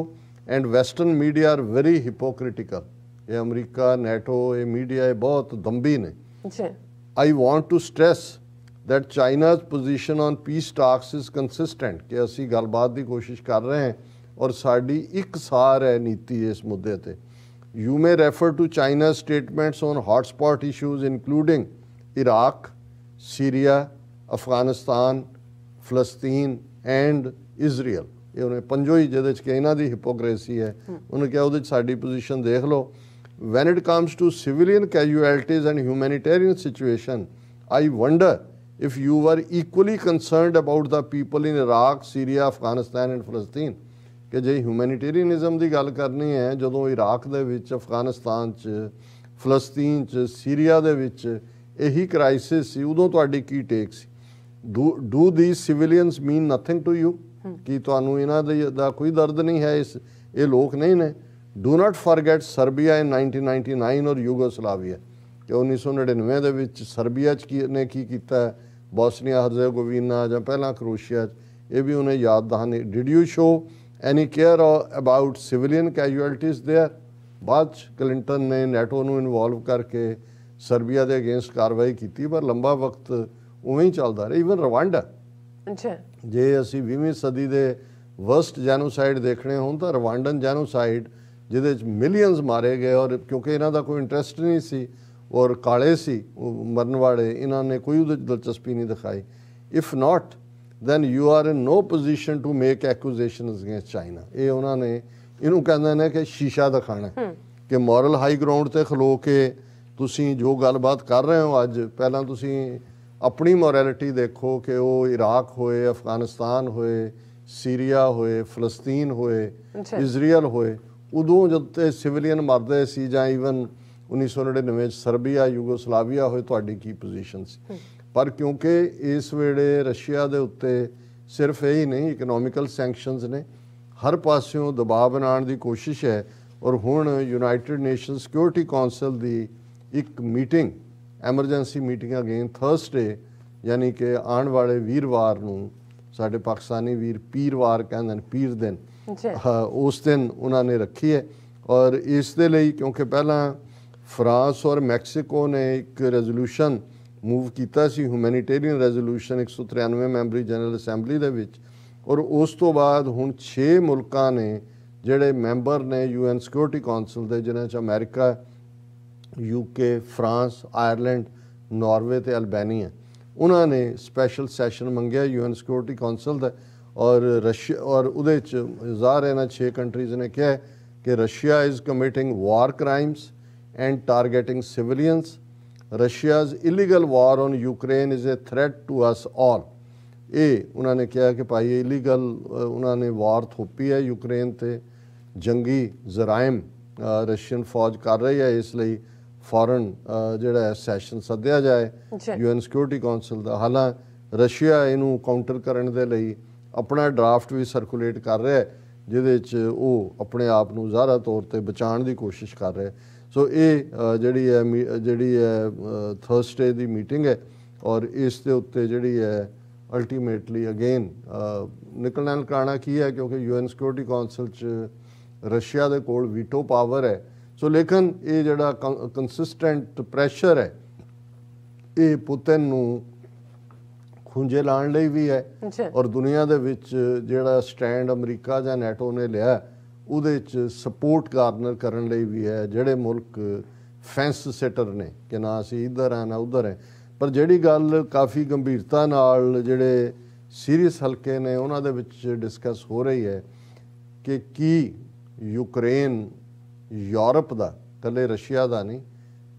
Speaker 1: and western media are very hypocritical, ਇਹ ਅਮਰੀਕਾ, ਨੈਟੋ, ਇਹ ਮੀਡੀਆ ਇਹ ਬਹੁਤ ਦੰਭੀ ਨੇ। I want to stress that China's position on peace talks is consistent, ਕਿ ਅਸੀਂ ਗੱਲਬਾਤ ਦੀ ਕੋਸ਼ਿਸ਼ ਕਰ ਰਹੇ ਹਾਂ ਔਰ ਸਾਡੀ ਇੱਕਸਾਰ ਹੈ ਨੀਤੀ ਇਸ ਮੁੱਦੇ ਤੇ। You may refer to China's statements on hotspot issues including Iraq, Syria, Afghanistan, Palestine and Israel, ਇਹ ਉਹਨੇ ਪੰਜੋ ਹੀ ਜਿਹਦੇ 'ਚ ਕਿ ਇਹਨਾਂ ਦੀ ਹਿਪੋਕ੍ਰੇਸੀ ਹੈ ਉਹਨੇ ਕਿਹਾ ਉਹਦੇ 'ਚ ਸਾਡੀ ਪੋਜੀਸ਼ਨ ਦੇਖ ਲਓ। When it comes to civilian casualties and humanitarian situation, I wonder if you were equally concerned about the people in Iraq, Syria, Afghanistan and Palestine, ਕਿ ਜੇ ਹਿਊਮੈਨਿਟੇਰੀਅਨਿਜ਼ਮ ਦੀ ਗੱਲ ਕਰਨੀ ਹੈ ਜਦੋਂ ਇਰਾਕ ਦੇ ਵਿੱਚ, ਅਫਗਾਨਿਸਤਾਨ 'ਚ, ਫਲਸਤੀਨ 'ਚ, ਸੀਰੀਆ ਦੇ ਵਿੱਚ ਇਹੀ ਕ੍ਰਾਈਸਿਸ ਸੀ, ਉਦੋਂ ਤੁਹਾਡੀ ਕੀ ਟੇਕ ਸੀ? Do these civilians mean nothing to you, ਕਿ ਤੁਹਾਨੂੰ ਇਹਨਾਂ ਦਾ ਕੋਈ ਦਰਦ ਨਹੀਂ ਹੈ? ਇਹ ਲੋਕ ਨਹੀਂ ਨੇ? ਡੂ ਨਾਟ ਫੋਰਗੇਟ ਸਰਬੀਆ ਇਨ 1999 ਔਰ ਯੂਗੋਸਲਾਵੀਆ, ਕਿ 1999 ਦੇ ਵਿੱਚ ਸਰਬੀਆ 'ਚ ਨੇ ਕੀ ਕੀਤਾ, ਬੋਸਨੀਆ ਹਰਜ਼ੇਗੋਵੀਨਾ ਜਾਂ ਪਹਿਲਾਂ ਕਰੋਸ਼ੀਆ 'ਚ, ये भी उन्हें याद दहानी। Did you show any care about civilian casualties there? बाद क्लिंटन ने नैटो ਨੂੰ ਇਨਵੋਲਵ ਕਰਕੇ ਸਰਬੀਆ ਦੇ ਅਗੇਂਸਟ ਕਾਰਵਾਈ ਕੀਤੀ, ਪਰ ਲੰਬਾ ਵਕਤ ਉਵੇਂ ਹੀ ਚੱਲਦਾ ਰਿਹਾ। ਈਵਨ ਰਵਾਂਡਾ, ਜੇ ਅਸੀਂ 20ਵੀਂ ਸਦੀ ਦੇ ਵਰਸਟ ਜੈਨੋਸਾਈਡ ਦੇਖਣੇ ਹੋਣ ਤਾਂ ਰਵਾਂਡਨ ਜੈਨੋਸਾਈਡ, ਜਿਹਦੇ 'ਚ ਮਿਲੀਅਨਸ ਮਾਰੇ ਗਏ, ਔਰ ਕਿਉਂਕਿ ਇਹਨਾਂ ਦਾ ਕੋਈ ਇੰਟਰਸਟ ਨਹੀਂ ਸੀ ਔਰ ਕਾਲੇ ਸੀ ਮਰਨ ਵਾਲੇ, ਇਹਨਾਂ ਨੇ ਕੋਈ ਉਹਦੇ 'ਚ ਦਿਲਚਸਪੀ ਨਹੀਂ ਦਿਖਾਈ। If not then you are in no position to make accusations against China। ਇਹ ਉਹਨਾਂ ਨੇ ਇਹਨੂੰ ਕਹਿੰਦੇ ਨੇ ਕਿ ਸ਼ੀਸ਼ਾ ਦਿਖਾਣਾ, ਕਿ ਮੋਰਲ ਹਾਈ ਗਰਾਊਂਡ ਤੇ ਖਲੋ ਕੇ ਤੁਸੀਂ ਜੋ ਗੱਲਬਾਤ ਕਰ ਰਹੇ ਹੋ ਅੱਜ, ਪਹਿਲਾਂ ਤੁਸੀਂ ਆਪਣੀ ਮੋਰੈਲਿਟੀ ਦੇਖੋ ਕਿ ਉਹ ਇਰਾਕ ਹੋਏ, ਅਫਗਾਨਿਸਤਾਨ ਹੋਏ, ਸੀਰੀਆ ਹੋਏ, ਫਲਸਤੀਨ ਹੋਏ, ਇਜ਼ਰਾਈਲ ਹੋਏ, ਉਦੋਂ ਜਦ ਤੇ ਸਿਵਲੀਅਨ ਮਰਦੇ ਸੀ, ਜਾਂ ਈਵਨ 1999 'ਚ ਸਰਬੀਆ, ਯੂਗੋਸਲਾਵੀਆ ਹੋਏ, ਤੁਹਾਡੀ ਕੀ ਪੋਜੀਸ਼ਨ ਸੀ? ਪਰ ਕਿਉਂਕਿ ਇਸ ਵੇਲੇ ਰਸ਼ੀਆ ਦੇ ਉੱਤੇ ਸਿਰਫ ਇਹ ਹੀ ਨਹੀਂ, ਇਕਨੋਮਿਕਲ ਸੈਂਕਸ਼ਨਸ ਨੇ, ਹਰ ਪਾਸਿਓਂ ਦਬਾਅ ਬਣਾਉਣ ਦੀ ਕੋਸ਼ਿਸ਼ ਹੈ। ਔਰ ਹੁਣ ਯੂਨਾਈਟਿਡ ਨੇਸ਼ਨ ਸਿਕਿਉਰਿਟੀ ਕੌਂਸਲ ਦੀ ਇੱਕ meeting, emergency meeting again Thursday, ਯਾਨੀ ਕਿ ਆਉਣ ਵਾਲੇ ਵੀਰਵਾਰ ਨੂੰ, ਸਾਡੇ ਪਾਕਿਸਤਾਨੀ ਵੀਰ ਪੀਰਵਾਰ ਕਹਿੰਦੇ ਨੇ, ਪੀਰ ਦਿਨ, ਉਸ ਦਿਨ ਉਹਨਾਂ ਨੇ ਰੱਖੀ ਹੈ। ਔਰ ਇਸ ਦੇ ਲਈ ਕਿਉਂਕਿ ਪਹਿਲਾਂ ਫਰਾਂਸ ਔਰ ਮੈਕਸੀਕੋ ਨੇ ਇੱਕ ਰੈਜ਼ੋਲੂਸ਼ਨ ਮੂਵ ਕੀਤਾ ਸੀ, ਹਿਊਮੈਨੀਟੇਰੀਅਨ ਰੈਜ਼ੋਲੂਸ਼ਨ 193 ਮੈਂਬਰੀ ਜਨਰਲ ਅਸੈਂਬਲੀ ਦੇ ਵਿੱਚ, ਔਰ ਉਸ ਤੋਂ ਬਾਅਦ ਹੁਣ 6 ਮੁਲਕਾਂ ਨੇ ਜਿਹੜੇ ਮੈਂਬਰ ਨੇ UN ਸਿਕਿਉਰਿਟੀ ਕੌਂਸਲ ਦੇ, ਜਿਨ੍ਹਾਂ 'ਚ America, UK, France, Ireland, Norway ਤੇ ਅਲਬੇਨੀਆ, ਉਹਨਾਂ ਨੇ ਸਪੈਸ਼ਲ ਸੈਸ਼ਨ ਮੰਗਿਆ UN ਸਿਕਿਉਰਿਟੀ ਕੌਂਸਲ ਦਾ। ਔਰ ਰਸ਼ੀਆ, ਔਰ ਉਹਦੇ 'ਚ ਜ਼ਾਹਰ ਇਹਨਾਂ 6 ਕੰਟਰੀਜ਼ ਨੇ ਕਿਹਾ ਕਿ Russia is committing war crimes and targeting civilians. Russia's illegal war on Ukraine is a threat to us all। ਇਹ ਉਹਨਾਂ ਨੇ ਕਿਹਾ ਕਿ ਭਾਈ ਇਲੀਗਲ ਉਹਨਾਂ ਨੇ ਵਾਰ ਥੋਪੀ ਹੈ ਯੂਕਰੇਨ ਤੇ, ਜੰਗੀ ਜ਼ਰਾਇਮ ਰਸ਼ੀਅਨ ਫੌਜ ਕਰ ਰਹੀ ਹੈ, ਇਸ ਲਈ ਫੌਰਨ ਜਿਹੜਾ ਸੈਸ਼ਨ ਸੱਦਿਆ ਜਾਏ UN ਸਿਕਿਉਰਿਟੀ ਕੌਂਸਲ ਦਾ। ਹਾਲਾਂਕਿ ਰਸ਼ੀਆ ਇਹਨੂੰ ਕਾਊਂਟਰ ਕਰਨ ਦੇ ਲਈ ਆਪਣਾ ਡਰਾਫਟ ਵੀ ਸਰਕੂਲੇਟ ਕਰ ਰਿਹਾ, ਜਿਹਦੇ 'ਚ ਉਹ ਆਪਣੇ ਆਪ ਨੂੰ ਜ਼ਾਹਰਾ ਤੌਰ ਤੇ ਬਚਾਉਣ ਦੀ ਕੋਸ਼ਿਸ਼ ਕਰ ਰਿਹਾ। ਸੋ ਇਹ ਜਿਹੜੀ ਹੈ ਥਰਸਡੇ ਦੀ ਮੀਟਿੰਗ ਹੈ, ਔਰ ਇਸ ਦੇ ਉੱਤੇ ਜਿਹੜੀ ਹੈ ਅਲਟੀਮੇਟਲੀ ਅਗੇਨ ਨਿਕਲਣਾ ਨਿਕਾਲਣਾ ਕੀ ਹੈ, ਕਿਉਂਕਿ UN ਸਿਕਿਉਰਿਟੀ ਕੌਂਸਲ 'ਚ ਰਸ਼ੀਆ ਦੇ ਕੋਲ ਵੀਟੋ ਪਾਵਰ ਹੈ। ਸੋ ਲੇਕਿਨ ਇਹ ਜਿਹੜਾ ਕੰਸਿਸਟੈਂਟ ਪ੍ਰੈਸ਼ਰ ਹੈ, ਇਹ ਪੁਤਿਨ ਨੂੰ ਖੁੰਝੇ ਲਾਉਣ ਲਈ ਵੀ ਹੈ, ਔਰ ਦੁਨੀਆ ਦੇ ਵਿੱਚ ਜਿਹੜਾ ਸਟੈਂਡ ਅਮਰੀਕਾ ਜਾਂ ਨੈਟੋ ਨੇ ਲਿਆ ਉਹਦੇ 'ਚ ਸਪੋਰਟ ਗਾਰਨਰ ਕਰਨ ਲਈ ਵੀ ਹੈ, ਜਿਹੜੇ ਮੁਲਕ ਫੈਂਸ ਸਿਟਰ ਨੇ ਕਿ ਨਾ ਅਸੀਂ ਇੱਧਰ ਆ ਨਾ ਉੱਧਰ ਹੈ। ਪਰ ਜਿਹੜੀ ਗੱਲ ਕਾਫੀ ਗੰਭੀਰਤਾ ਨਾਲ ਜਿਹੜੇ ਸੀਰੀਅਸ ਹਲਕੇ ਨੇ ਉਹਨਾਂ ਦੇ ਵਿੱਚ ਡਿਸਕਸ ਹੋ ਰਹੀ ਹੈ ਕਿ ਕੀ ਯੂਕਰੇਨ ਯੂਰਪ ਦਾ, ਇਕੱਲੇ ਰਸ਼ੀਆ ਦਾ ਨਹੀਂ,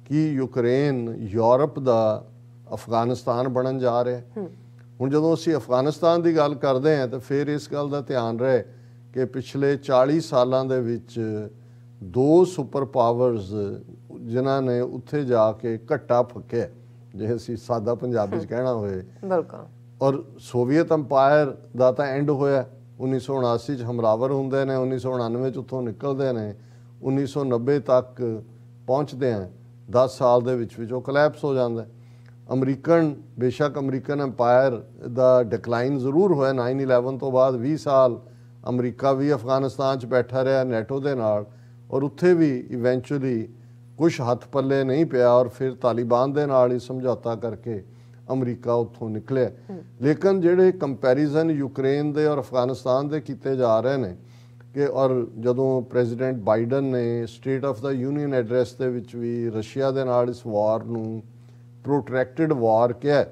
Speaker 1: ਕੀ ਯੂਕਰੇਨ ਯੂਰਪ ਦਾ ਅਫਗਾਨਿਸਤਾਨ ਬਣਨ ਜਾ ਰਿਹਾ। ਹੁਣ ਜਦੋਂ ਅਸੀਂ ਅਫਗਾਨਿਸਤਾਨ ਦੀ ਗੱਲ ਕਰਦੇ ਹਾਂ ਤਾਂ ਫਿਰ ਇਸ ਗੱਲ ਦਾ ਧਿਆਨ ਰਹੇ ਕਿ ਪਿਛਲੇ 40 ਸਾਲਾਂ ਦੇ ਵਿੱਚ 2 ਸੁਪਰ ਪਾਵਰਸ ਜਿਨ੍ਹਾਂ ਨੇ ਉੱਥੇ ਜਾ ਕੇ ਘੱਟਾ ਫੱਕਿਆ, ਜੇ ਅਸੀਂ ਸਾਦਾ ਪੰਜਾਬੀ 'ਚ ਕਹਿਣਾ ਹੋਏ, ਔਰ ਸੋਵੀਅਤ ਅੰਪਾਇਰ ਦਾ ਤਾਂ ਐਂਡ ਹੋਇਆ 1979 'ਚ, ਹਮਲਾਵਰ ਹੁੰਦੇ ਨੇ 1999 'ਚ ਉੱਥੋਂ ਨਿਕਲਦੇ ਨੇ, 1990 ਤੱਕ ਪਹੁੰਚਦੇ ਆ, 10 ਸਾਲ ਦੇ ਵਿੱਚ ਉਹ ਕਲੈਪਸ ਹੋ ਜਾਂਦਾ। ਅਮਰੀਕਨ, ਬੇਸ਼ੱਕ ਅਮਰੀਕਨ ਅੰਪਾਇਰ ਦਾ ਡਿਕਲਾਈਨ ਜ਼ਰੂਰ ਹੋਇਆ 9/11 ਤੋਂ ਬਾਅਦ, 20 ਸਾਲ ਅਮਰੀਕਾ ਵੀ ਅਫਗਾਨਿਸਤਾਨ 'ਚ ਬੈਠਾ ਰਿਹਾ ਨੈਟੋ ਦੇ ਨਾਲ, ਔਰ ਉੱਥੇ ਵੀ ਇਵੈਂਚੁਅਲੀ ਕੁਛ ਹੱਥ ਪੱਲੇ ਨਹੀਂ ਪਿਆ, ਔਰ ਫਿਰ ਤਾਲਿਬਾਨ ਦੇ ਨਾਲ ਹੀ ਸਮਝੌਤਾ ਕਰਕੇ ਅਮਰੀਕਾ ਉੱਥੋਂ ਨਿਕਲਿਆ। ਲੇਕਿਨ ਜਿਹੜੇ ਕੰਪੈਰੀਜ਼ਨ ਯੂਕਰੇਨ ਦੇ ਔਰ ਅਫਗਾਨਿਸਤਾਨ ਦੇ ਕੀਤੇ ਜਾ ਰਹੇ ਨੇ ਕਿ, ਔਰ ਜਦੋਂ ਪ੍ਰੈਜ਼ੀਡੈਂਟ ਬਾਈਡਨ ਨੇ state of the union address ਦੇ ਵਿੱਚ ਵੀ ਰਸ਼ੀਆ ਦੇ ਨਾਲ ਇਸ ਵਾਰ ਨੂੰ ਪ੍ਰੋਟਰੈਕਟਿਡ ਵਾਰ ਕਿਹਾ,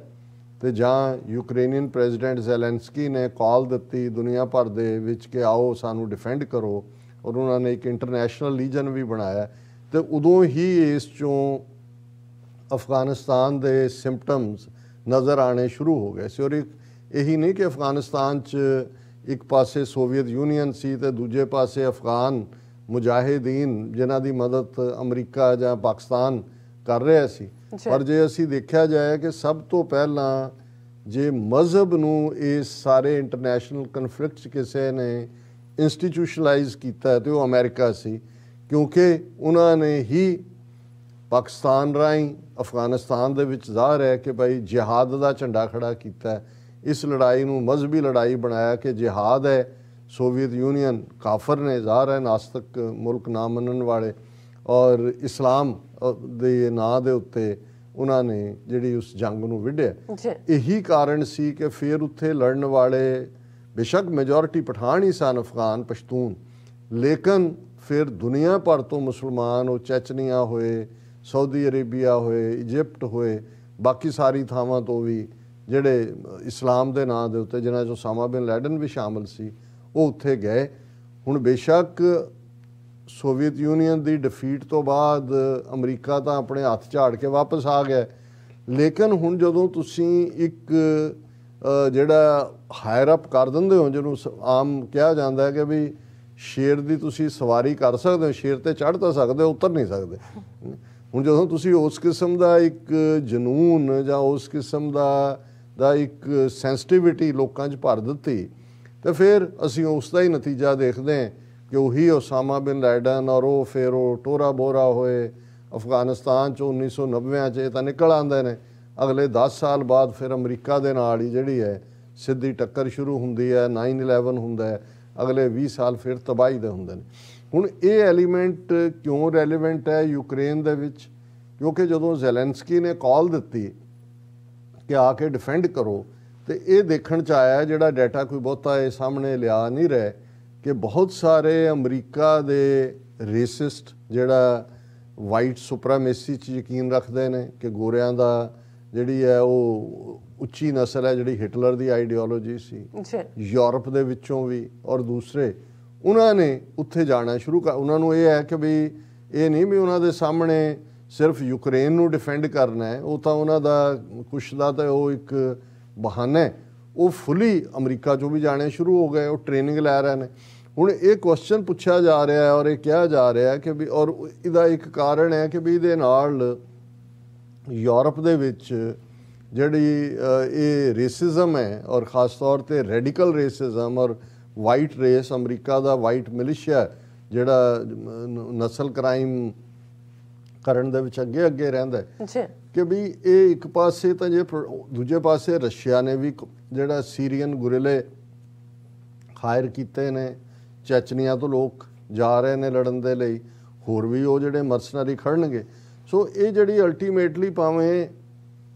Speaker 1: ਤੇ ਜਾਂ ਯੂਕਰੇਨੀਅਨ ਪ੍ਰੈਜ਼ੀਡੈਂਟ ਜ਼ੈਲੈਂਸਕੀ ਨੇ ਕਾਲ ਦਿੱਤੀ ਦੁਨੀਆ ਭਰ ਦੇ ਵਿੱਚ ਕਿ ਆਓ ਸਾਨੂੰ ਡਿਫੈਂਡ ਕਰੋ, ਔਰ ਉਹਨਾਂ ਨੇ ਇੱਕ ਇੰਟਰਨੈਸ਼ਨਲ ਲੀਜਨ ਵੀ ਬਣਾਇਆ, ਤੇ ਉਦੋਂ ਹੀ ਇਸ 'ਚੋਂ ਅਫਗਾਨਿਸਤਾਨ ਦੇ ਸਿੰਪਟਮਸ ਨਜ਼ਰ ਆਉਣੇ ਸ਼ੁਰੂ ਹੋ ਗਏ ਸੀ। ਔਰ ਇਹੀ ਨਹੀਂ ਕਿ ਅਫਗਾਨਿਸਤਾਨ 'ਚ ਇੱਕ ਪਾਸੇ ਸੋਵੀਅਤ ਯੂਨੀਅਨ ਸੀ ਤੇ ਦੂਜੇ ਪਾਸੇ ਅਫਗਾਨ ਮੁਜਾਹਿਦੀਨ ਜਿਨ੍ਹਾਂ ਦੀ ਮਦਦ ਅਮਰੀਕਾ ਜਾਂ ਪਾਕਿਸਤਾਨ ਕਰ ਰਿਹਾ ਸੀ। ਪਰ ਜੇ ਅਸੀਂ ਦੇਖਿਆ ਜਾਏ ਕਿ ਸਭ ਤੋਂ ਪਹਿਲਾਂ ਜੇ ਮਜ਼ਹਬ ਨੂੰ ਇਸ ਸਾਰੇ ਇੰਟਰਨੈਸ਼ਨਲ ਕਨਫਲਿਕਟ 'ਚ ਕਿਸੇ ਨੇ ਇੰਸਟੀਟਿਊਸ਼ਨਲਾਈਜ਼ ਕੀਤਾ ਤੇ ਉਹ ਅਮਰੀਕਾ ਸੀ, ਕਿਉਂਕਿ ਉਹਨਾਂ ਨੇ ਹੀ ਪਾਕਿਸਤਾਨ ਰਾਹੀਂ ਅਫਗਾਨਿਸਤਾਨ ਦੇ ਵਿੱਚ ਜ਼ਾਹਰ ਹੈ ਕਿ ਭਾਈ ਜਿਹਾਦ ਦਾ ਝੰਡਾ ਖੜਾ ਕੀਤਾ इस लड़ाई ਨੂੰ मजहबी लड़ाई बनाया कि जिहाद है। सोवियत यूनियन काफर ने, ज़ाहिर है नास्तिक मुल्क ना मनन वाले, और इस्लाम ਦੇ ਨਾਂ ਦੇ ਉੱਤੇ ਉਹਨਾਂ ਨੇ ਜਿਹੜੀ ਉਸ ਜੰਗ ਨੂੰ ਵਿੱਢਿਆ। ਇਹੀ ਕਾਰਨ ਸੀ ਕਿ ਫਿਰ ਉੱਥੇ ਲੜਨ ਵਾਲੇ ਬੇਸ਼ੱਕ ਮੈਜੋਰਿਟੀ ਪਠਾਨ ਹੀ ਸਨ, ਅਫਗਾਨ ਪਸ਼ਤੂਨ, ਲੇਕਿਨ ਫਿਰ ਦੁਨੀਆ ਭਰ ਤੋਂ ਮੁਸਲਮਾਨ, ਉਹ ਚੈਚਨੀਆ ਹੋਏ, ਸਾਊਦੀ ਅਰੇਬੀਆ ਹੋਏ, ਇਜਿਪਟ ਹੋਏ, ਬਾਕੀ ਸਾਰੀ ਥਾਵਾਂ ਤੋਂ ਵੀ ਜਿਹੜੇ ਇਸਲਾਮ ਦੇ ਨਾਂ ਦੇ ਉੱਤੇ, ਜਿਨ੍ਹਾਂ 'ਚ ਉਸਾਮਾ ਬਿਨ ਲੈਡਨ ਵੀ ਸ਼ਾਮਲ ਸੀ, ਉਹ ਉੱਥੇ ਗਏ। ਹੁਣ ਬੇਸ਼ੱਕ ਸੋਵੀਅਤ ਯੂਨੀਅਨ ਦੀ ਡਿਫੀਟ ਤੋਂ ਬਾਅਦ ਅਮਰੀਕਾ ਤਾਂ ਆਪਣੇ ਹੱਥ ਝਾੜ ਕੇ ਵਾਪਸ ਆ ਗਿਆ, ਲੇਕਿਨ ਹੁਣ ਜਦੋਂ ਤੁਸੀਂ ਇੱਕ ਜਿਹੜਾ ਹਾਇਰ ਅਪ ਕਰ ਦਿੰਦੇ ਹੋ, ਜਿਹਨੂੰ ਆਮ ਕਿਹਾ ਜਾਂਦਾ ਹੈ ਕਿ ਵੀ ਸ਼ੇਰ ਦੀ ਤੁਸੀਂ ਸਵਾਰੀ ਕਰ ਸਕਦੇ ਹੋ, ਸ਼ੇਰ 'ਤੇ ਚੜ੍ਹ ਤਾਂ ਸਕਦੇ ਹੋ, ਉਤਰ ਨਹੀਂ ਸਕਦੇ। ਹੁਣ ਜਦੋਂ ਤੁਸੀਂ ਉਸ ਕਿਸਮ ਦਾ ਇੱਕ ਜਨੂਨ ਜਾਂ ਉਸ ਕਿਸਮ ਦਾ ਇੱਕ ਸੈਂਸਿਟੀਵਿਟੀ ਲੋਕਾਂ 'ਚ ਭਰ ਦਿੱਤੀ, ਤੇ ਫਿਰ ਅਸੀਂ ਉਸ ਦਾ ਹੀ ਨਤੀਜਾ ਦੇਖਦੇ ਹਾਂ ਕਿ ਉਹੀ ਉਸਾਮਾ ਬਿਨ ਲੈਡਨ ਔਰ ਉਹ ਫਿਰ ਉਹ ਟੋਰਾ ਬੋਰਾ ਹੋਏ ਅਫਗਾਨਿਸਤਾਨ 'ਚੋਂ 1990 'ਚ। ਇਹ ਤਾਂ ਨਿਕਲ ਆਉਂਦੇ ਨੇ, ਅਗਲੇ 10 ਸਾਲ ਬਾਅਦ ਫਿਰ ਅਮਰੀਕਾ ਦੇ ਨਾਲ ਹੀ ਜਿਹੜੀ ਹੈ ਸਿੱਧੀ ਟੱਕਰ ਸ਼ੁਰੂ ਹੁੰਦੀ ਹੈ, 9/11 ਹੁੰਦਾ ਹੈ, ਅਗਲੇ 20 ਸਾਲ ਫਿਰ ਤਬਾਹੀ ਦੇ ਹੁੰਦੇ ਨੇ। ਹੁਣ ਇਹ ਐਲੀਮੈਂਟ ਕਿਉਂ ਰੈਲੀਵੈਂਟ ਹੈ ਯੂਕਰੇਨ ਦੇ ਵਿੱਚ? ਕਿਉਂਕਿ ਜਦੋਂ ਜ਼ੈਲੈਂਸਕੀ ਨੇ ਕਾਲ ਦਿੱਤੀ ਕਿ ਆ ਕੇ ਡਿਫੈਂਡ ਕਰੋ, ਤੇ ਇਹ ਦੇਖਣ 'ਚ ਆਇਆ, ਜਿਹੜਾ ਡਾਟਾ ਕੋਈ ਬਹੁਤਾ ਇਹ ਸਾਹਮਣੇ ਲਿਆ ਨਹੀਂ ਰਿਹਾ, ਕਿ ਬਹੁਤ ਸਾਰੇ ਅਮਰੀਕਾ ਦੇ ਰੇਸਿਸਟ ਜਿਹੜਾ ਵਾਈਟ ਸੁਪਰਾਮੇਸੀ 'ਚ ਯਕੀਨ ਰੱਖਦੇ ਨੇ ਕਿ ਗੋਰਿਆਂ ਦਾ ਜਿਹੜੀ ਹੈ ਉਹ ਉੱਚੀ ਨਸਲ ਹੈ, ਜਿਹੜੀ ਹਿਟਲਰ ਦੀ ਆਈਡੀਓਲੋਜੀ ਸੀ, ਯੂਰਪ ਦੇ ਵਿੱਚੋਂ ਵੀ ਔਰ ਦੂਸਰੇ, ਉਹਨਾਂ ਨੇ ਉੱਥੇ ਜਾਣਾ ਸ਼ੁਰੂ ਕਰ। ਉਹਨਾਂ ਨੂੰ ਇਹ ਹੈ ਕਿ ਵੀ ਇਹ ਨਹੀਂ ਵੀ ਉਹਨਾਂ ਦੇ ਸਾਹਮਣੇ ਸਿਰਫ ਯੂਕਰੇਨ ਨੂੰ ਡਿਫੈਂਡ ਕਰਨਾ ਹੈ, ਉਹ ਤਾਂ ਉਹਨਾਂ ਦਾ ਕੁਛ ਦਾ ਤਾਂ ਉਹ ਇੱਕ ਬਹਾਨਾ ਹੈ। ਉਹ ਫੁੱਲੀ ਅਮਰੀਕਾ 'ਚੋਂ ਵੀ ਜਾਣੇ ਸ਼ੁਰੂ ਹੋ ਗਏ, ਉਹ ਟ੍ਰੇਨਿੰਗ ਲੈ ਰਹੇ ਨੇ। ਹੁਣ ਇਹ ਕੁਐਸਚਨ ਪੁੱਛਿਆ ਜਾ ਰਿਹਾ ਹੈ ਔਰ ਇਹ ਕਿਹਾ ਜਾ ਰਿਹਾ ਕਿ ਵੀ, ਔਰ ਇਹਦਾ ਇੱਕ ਕਾਰਨ ਹੈ ਕਿ ਵੀ ਇਹਦੇ ਨਾਲ ਯੂਰਪ ਦੇ ਵਿੱਚ ਜਿਹੜੀ ਇਹ ਰੇਸਿਜ਼ਮ ਹੈ, ਔਰ ਖ਼ਾਸ ਤੌਰ 'ਤੇ ਰੈਡੀਕਲ ਰੇਸਿਜ਼ਮ ਔਰ ਵਾਈਟ ਰੇਸ, ਅਮਰੀਕਾ ਦਾ ਵਾਈਟ ਮਿਲੀਸ਼ੀਆ ਜਿਹੜਾ ਨਸਲ ਕ੍ਰਾਈਮ ਕਰਨ ਦੇ ਵਿੱਚ ਅੱਗੇ ਰਹਿੰਦਾ ਕਿ ਵੀ ਇਹ ਇੱਕ ਪਾਸੇ ਤਾਂ ਜੇ ਦੂਜੇ ਪਾਸੇ ਰਸ਼ੀਆ ਨੇ ਵੀ ਜਿਹੜਾ ਸੀਰੀਅਨ ਗੁਰਿਲੇ ਹਾਇਰ ਕੀਤੇ ਨੇ, ਚੈਚਨੀਆ ਤੋਂ ਲੋਕ ਜਾ ਰਹੇ ਨੇ ਲੜਨ ਦੇ ਲਈ, ਹੋਰ ਵੀ ਉਹ ਜਿਹੜੇ ਮਰਸਨਰੀ ਖੜਨਗੇ। ਸੋ ਇਹ ਜਿਹੜੀ ਅਲਟੀਮੇਟਲੀ ਭਾਵੇਂ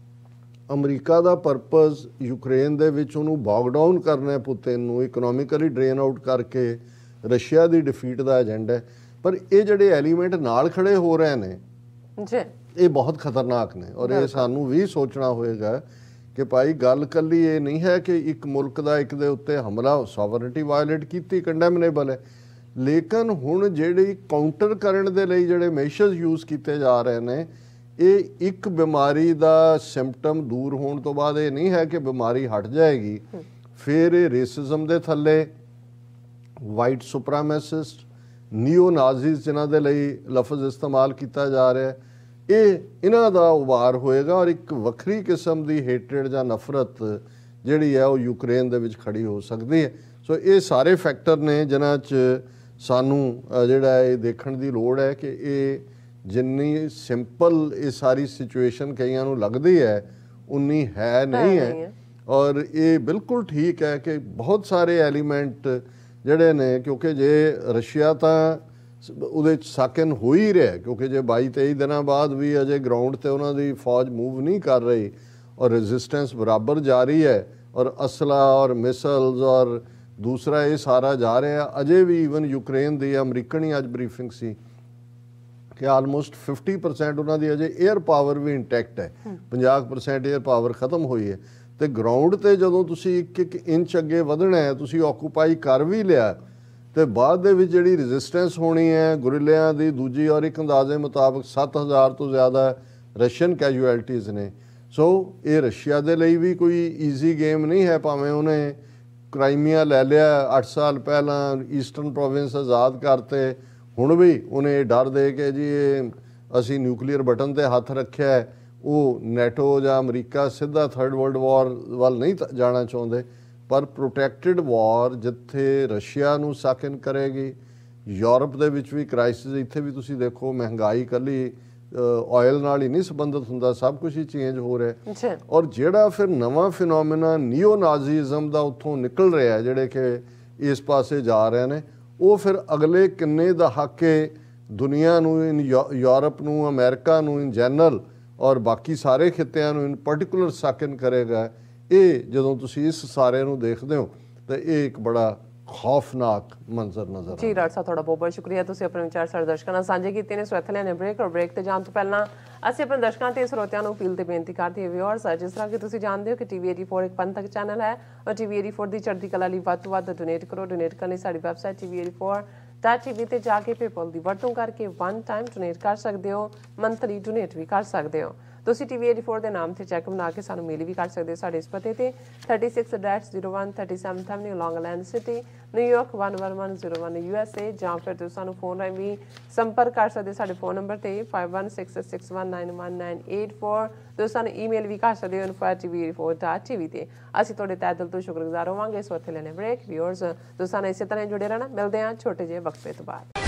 Speaker 1: ਅਮਰੀਕਾ ਦਾ ਪਰਪਸ ਯੂਕਰੇਨ ਦੇ ਵਿੱਚ ਉਹਨੂੰ ਬੌਗ ਡਾਊਨ ਕਰਨਾ, ਪੁਤਿਨ ਨੂੰ ਇਕਨੋਮਿਕਲੀ ਡਰੇਨ ਆਊਟ ਕਰਕੇ ਰਸ਼ੀਆ ਦੀ ਡਿਫੀਟ ਦਾ ਏਜੰਡਾ, ਪਰ ਇਹ ਜਿਹੜੇ ਐਲੀਮੈਂਟ ਨਾਲ ਖੜੇ ਹੋ ਰਹੇ ਨੇ ਇਹ ਬਹੁਤ ਖਤਰਨਾਕ ਨੇ। ਔਰ ਇਹ ਸਾਨੂੰ ਵੀ ਸੋਚਣਾ ਹੋਏਗਾ ਕਿ ਭਾਈ ਗੱਲ ਕੱਲੀ ਇਹ ਨਹੀਂ ਹੈ ਕਿ ਇੱਕ ਮੁਲਕ ਦਾ ਇੱਕ ਦੇ ਉੱਤੇ ਹਮਲਾ, ਸੋਵਰਨਿਟੀ ਵਾਇਲੇਟ ਕੀਤੀ, ਕੰਡੈਮਨੇਬਲ ਹੈ, ਲੇਕਿਨ ਹੁਣ ਜਿਹੜੀ ਕਾਊਂਟਰ ਕਰਨ ਦੇ ਲਈ ਜਿਹੜੇ ਮੈਸ਼ਰਸ ਯੂਜ਼ ਕੀਤੇ ਜਾ ਰਹੇ ਨੇ, ਇਹ ਇੱਕ ਬਿਮਾਰੀ ਦਾ ਸਿੰਪਟਮ ਦੂਰ ਹੋਣ ਤੋਂ ਬਾਅਦ ਇਹ ਨਹੀਂ ਹੈ ਕਿ ਬਿਮਾਰੀ ਹਟ ਜਾਏਗੀ। ਫਿਰ ਇਹ ਰੇਸਿਜ਼ਮ ਦੇ ਥੱਲੇ ਵਾਈਟ ਸੁਪਰਾਮੈਸਿਸਟ, ਨੀਓ ਨਾਜ਼ੀਜ਼ ਜਿਨ੍ਹਾਂ ਦੇ ਲਈ ਲਫ਼ਜ਼ ਇਸਤੇਮਾਲ ਕੀਤਾ ਜਾ ਰਿਹਾ, ਇਹਨਾਂ ਦਾ ਉਭਾਰ ਹੋਏਗਾ ਔਰ ਇੱਕ ਵੱਖਰੀ ਕਿਸਮ ਦੀ ਹੇਟਰੇਡ ਜਾਂ ਨਫ਼ਰਤ ਜਿਹੜੀ ਹੈ ਉਹ ਯੂਕਰੇਨ ਦੇ ਵਿੱਚ ਖੜੀ ਹੋ ਸਕਦੀ ਹੈ। ਸੋ ਇਹ ਸਾਰੇ ਫੈਕਟਰ ਨੇ ਜਿਨ੍ਹਾਂ 'ਚ ਸਾਨੂੰ ਜਿਹੜਾ ਇਹ ਦੇਖਣ ਦੀ ਲੋੜ ਹੈ ਕਿ ਇਹ ਜਿੰਨੀ ਸਿੰਪਲ ਇਹ ਸਾਰੀ ਸਿਚੁਏਸ਼ਨ ਕਈਆਂ ਨੂੰ ਲੱਗਦੀ ਹੈ ਉਨੀ ਹੈ ਨਹੀਂ ਹੈ। ਔਰ ਇਹ ਬਿਲਕੁਲ ਠੀਕ ਹੈ ਕਿ ਬਹੁਤ ਸਾਰੇ ਐਲੀਮੈਂਟ ਜਿਹੜੇ ਨੇ, ਕਿਉਂਕਿ ਜੇ ਰਸ਼ੀਆ ਤਾਂ ਉਹਦੇ 'ਚ ਸਾਕਿਨ ਹੋ ਹੀ ਰਿਹਾ, ਕਿਉਂਕਿ ਜੇ 22-23 ਦਿਨਾਂ ਬਾਅਦ ਵੀ ਅਜੇ ਗਰਾਊਂਡ 'ਤੇ ਉਹਨਾਂ ਦੀ ਫੌਜ ਮੂਵ ਨਹੀਂ ਕਰ ਰਹੀ ਔਰ ਰੈਜ਼ਿਸਟੈਂਸ ਬਰਾਬਰ ਜਾਰੀ ਹੈ ਔਰ ਅਸਲਾ ਔਰ ਮਿਸਲਸ ਔਰ ਦੂਸਰਾ ਇਹ ਸਾਰਾ ਜਾ ਰਿਹਾ। ਅਜੇ ਵੀ ਈਵਨ ਯੂਕਰੇਨ ਦੀ ਅਮਰੀਕਨ ਹੀ ਅੱਜ ਬਰੀਫਿੰਗ ਸੀ ਕਿ ਆਲਮੋਸਟ 50% ਉਹਨਾਂ ਦੀ ਅਜੇ ਏਅਰ ਪਾਵਰ ਵੀ ਇੰਟੈਕਟ ਹੈ, 50% ਏਅਰ ਪਾਵਰ ਖਤਮ ਹੋਈ ਹੈ। ਤੇ ਗਰਾਊਂਡ 'ਤੇ ਜਦੋਂ ਤੁਸੀਂ ਇੱਕ ਇੰਚ ਅੱਗੇ ਵਧਣਾ ਹੈ, ਤੁਸੀਂ ਆਕੂਪਾਈ ਕਰ ਵੀ ਲਿਆ, ਤੇ ਬਾਅਦ ਦੇ ਵਿੱਚ ਜਿਹੜੀ ਰੈਜ਼ਿਸਟੈਂਸ ਹੋਣੀ ਹੈ ਗੁਰਿਲਿਆਂ ਦੀ ਦੂਜੀ, ਔਰ ਇੱਕ ਅੰਦਾਜ਼ੇ ਮੁਤਾਬਕ 7000 ਤੋਂ ਜ਼ਿਆਦਾ ਰਸ਼ੀਅਨ ਕੈਜੂਅਲਟੀਜ਼ ਨੇ। ਸੋ ਇਹ ਰਸ਼ੀਆ ਦੇ ਲਈ ਵੀ ਕੋਈ ਈਜ਼ੀ ਗੇਮ ਨਹੀਂ ਹੈ, ਭਾਵੇਂ ਉਹਨੇ ਕ੍ਰਾਈਮੀਆ ਲੈ ਲਿਆ 8 ਸਾਲ ਪਹਿਲਾਂ, ਈਸਟਰਨ ਪ੍ਰੋਵਿੰਸ ਆਜ਼ਾਦ ਕਰਤੇ, ਹੁਣ ਵੀ ਉਹਨੇ ਡਰ ਦੇ ਕੇ ਜੀ ਇਹ ਅਸੀਂ ਨਿਊਕਲੀਅਰ ਬਟਨ 'ਤੇ ਹੱਥ ਰੱਖਿਆ ਹੈ, ਉਹ ਨੈਟੋ ਜਾਂ ਅਮਰੀਕਾ ਸਿੱਧਾ ਥਰਡ ਵਰਲਡ ਵਾਰ ਵੱਲ ਨਹੀਂ ਜਾਣਾ ਚਾਹੁੰਦੇ। ਪਰ ਪ੍ਰੋਟੈਕਟਿਡ ਵਾਰ ਜਿੱਥੇ ਰਸ਼ੀਆ ਨੂੰ ਸਾਕਿਨ ਕਰੇਗੀ, ਯੂਰਪ ਦੇ ਵਿੱਚ ਵੀ ਕ੍ਰਾਈਸਿਸ, ਇੱਥੇ ਵੀ ਤੁਸੀਂ ਦੇਖੋ ਮਹਿੰਗਾਈ ਇਕੱਲੀ ਆਇਲ ਨਾਲ ਹੀ ਨਹੀਂ ਸੰਬੰਧਿਤ ਹੁੰਦਾ, ਸਭ ਕੁਝ ਹੀ ਚੇਂਜ ਹੋ ਰਿਹਾ।
Speaker 2: ਅੱਛਾ।
Speaker 1: ਔਰ ਜਿਹੜਾ ਫਿਰ ਨਵਾਂ ਫਿਨੋਮੀਨਾ ਨਿਓ ਨਾਜ਼ੀਜ਼ਮ ਦਾ ਉੱਥੋਂ ਨਿਕਲ ਰਿਹਾ, ਜਿਹੜੇ ਕਿ ਇਸ ਪਾਸੇ ਜਾ ਰਹੇ ਨੇ, ਉਹ ਫਿਰ ਅਗਲੇ ਕਿੰਨੇ ਦਹਾਕੇ ਦੁਨੀਆ ਨੂੰ, ਯੂਰਪ ਨੂੰ, ਅਮਰੀਕਾ ਨੂੰ ਇਨ ਜਨਰਲ ਔਰ ਬਾਕੀ ਸਾਰੇ ਖਿੱਤਿਆਂ ਨੂੰ ਇਨ ਪਾਰਟਿਕੂਲਰ ਸਾਕਨ ਕਰੇਗਾ। ਇਹ ਜਦੋਂ ਤੁਸੀਂ ਇਸ ਸਾਰੇ ਨੂੰ ਦੇਖਦੇ ਹੋ ਤਾਂ ਇਹ ਇੱਕ ਬੜਾ ਖੌਫਨਾਕ ਮੰਜ਼ਰ ਨਜ਼ਰ
Speaker 2: ਜੀ ਡਾਕਟਰ ਸਾਹਿਬ, ਤੁਹਾਡਾ ਬਹੁਤ ਬਹੁਤ ਸ਼ੁਕਰੀਆ, ਤੁਸੀਂ ਆਪਣੇ ਵਿਚਾਰ ਸਾਡੇ ਦਰਸ਼ਕਾਂ ਨਾਲ ਸਾਂਝੇ ਕੀਤੇ ਨੇ। ਸੋ ਇੱਥੇ ਲੈਣੇ ਬ੍ਰੇਕ, ਔਰ ਬ੍ਰੇਕ ਤੇ ਜਾਣ ਤੋਂ ਪਹਿਲਾਂ ਅਸੀਂ ਆਪਣੇ ਦਰਸ਼ਕਾਂ ਤੇ ਸਰੋਤਿਆਂ ਨੂੰ ਅਪੀਲ ਤੇ ਬੇਨਤੀ ਕਰਦੇ ਹਾਂ ਵਿਊਅਰਸ, ਜਿਸ ਤਰ੍ਹਾਂ ਕਿ ਤੁਸੀਂ ਜਾਣਦੇ ਹੋ ਕਿ TV84 ਇੱਕ ਪੰਥਕ ਚੈਨਲ ਹੈ, ਔਰ TV84 ਦੀ ਚੜ੍ਹਦੀ ਕਲਾ ਲਈ ਵੱਧ ਤੋਂ ਵੱਧ ਡੋਨੇਟ ਕਰੋ। ਡੋਨੇਟ ਕਰਨ ਲਈ ਸਾਡੀ ਵੈਬਸਾਈਟ TV84.tv ਤੇ ਜਾ ਕੇ ਪੇਪਲ ਦੀ ਵਰਤੋਂ ਕਰਕੇ ਵਨ ਟਾਈਮ ਡੋਨੇਟ ਕਰ ਸਕਦੇ ਹੋ, ਮੰਥਲੀ ਡੋਨੇਟ ਵੀ ਕਰ ਸਕਦੇ ਹੋ। ਤੁਸੀਂ TV84 ਦੇ ਨਾਮ ਤੇ ਚੈੱਕ ਬਣਾ ਕੇ ਸਾਨੂੰ ਮੇਲ ਵੀ ਕਰ ਸਕਦੇ ਹੋ ਸਾਡੇ ਇਸ ਪਤੇ ਤੇ 36-01 37th Avenue, Long Island City, New York 11101 USA, ਜਾਂ ਫਿਰ ਤੁਸੀਂ ਸਾਨੂੰ ਫੋਨ ਰਾਹੀਂ ਵੀ ਸੰਪਰਕ ਕਰ ਸਕਦੇ ਸਾਡੇ ਫੋਨ ਨੰਬਰ ਤੇ 5166619194। ਤੁਸੀਂ ਸਾਨੂੰ ਈਮੇਲ ਵੀ ਕਰ ਸਕਦੇ ਹੋ info@tv84.tv ਤੇ। ਅਸੀਂ ਤੁਹਾਡੇ ਤਹਿ ਦਿਲ ਤੋਂ ਸ਼ੁਕਰਗੁਜ਼ਾਰ ਹੋਵਾਂਗੇ। ਸੋ ਇੱਥੇ ਲੈਣੇ ਬ੍ਰੇਕ। ਵਿਊਅਰਸ, ਤੁਸੀਂ ਸਾਨੂੰ ਇਸੇ ਤਰ੍ਹਾਂ ਜੁੜੇ ਰਹਿਣਾ। ਮਿਲਦੇ ਹਾਂ ਛੋਟੇ ਜਿਹੇ ਵਕਫੇ ਤੋਂ ਬਾਅਦ।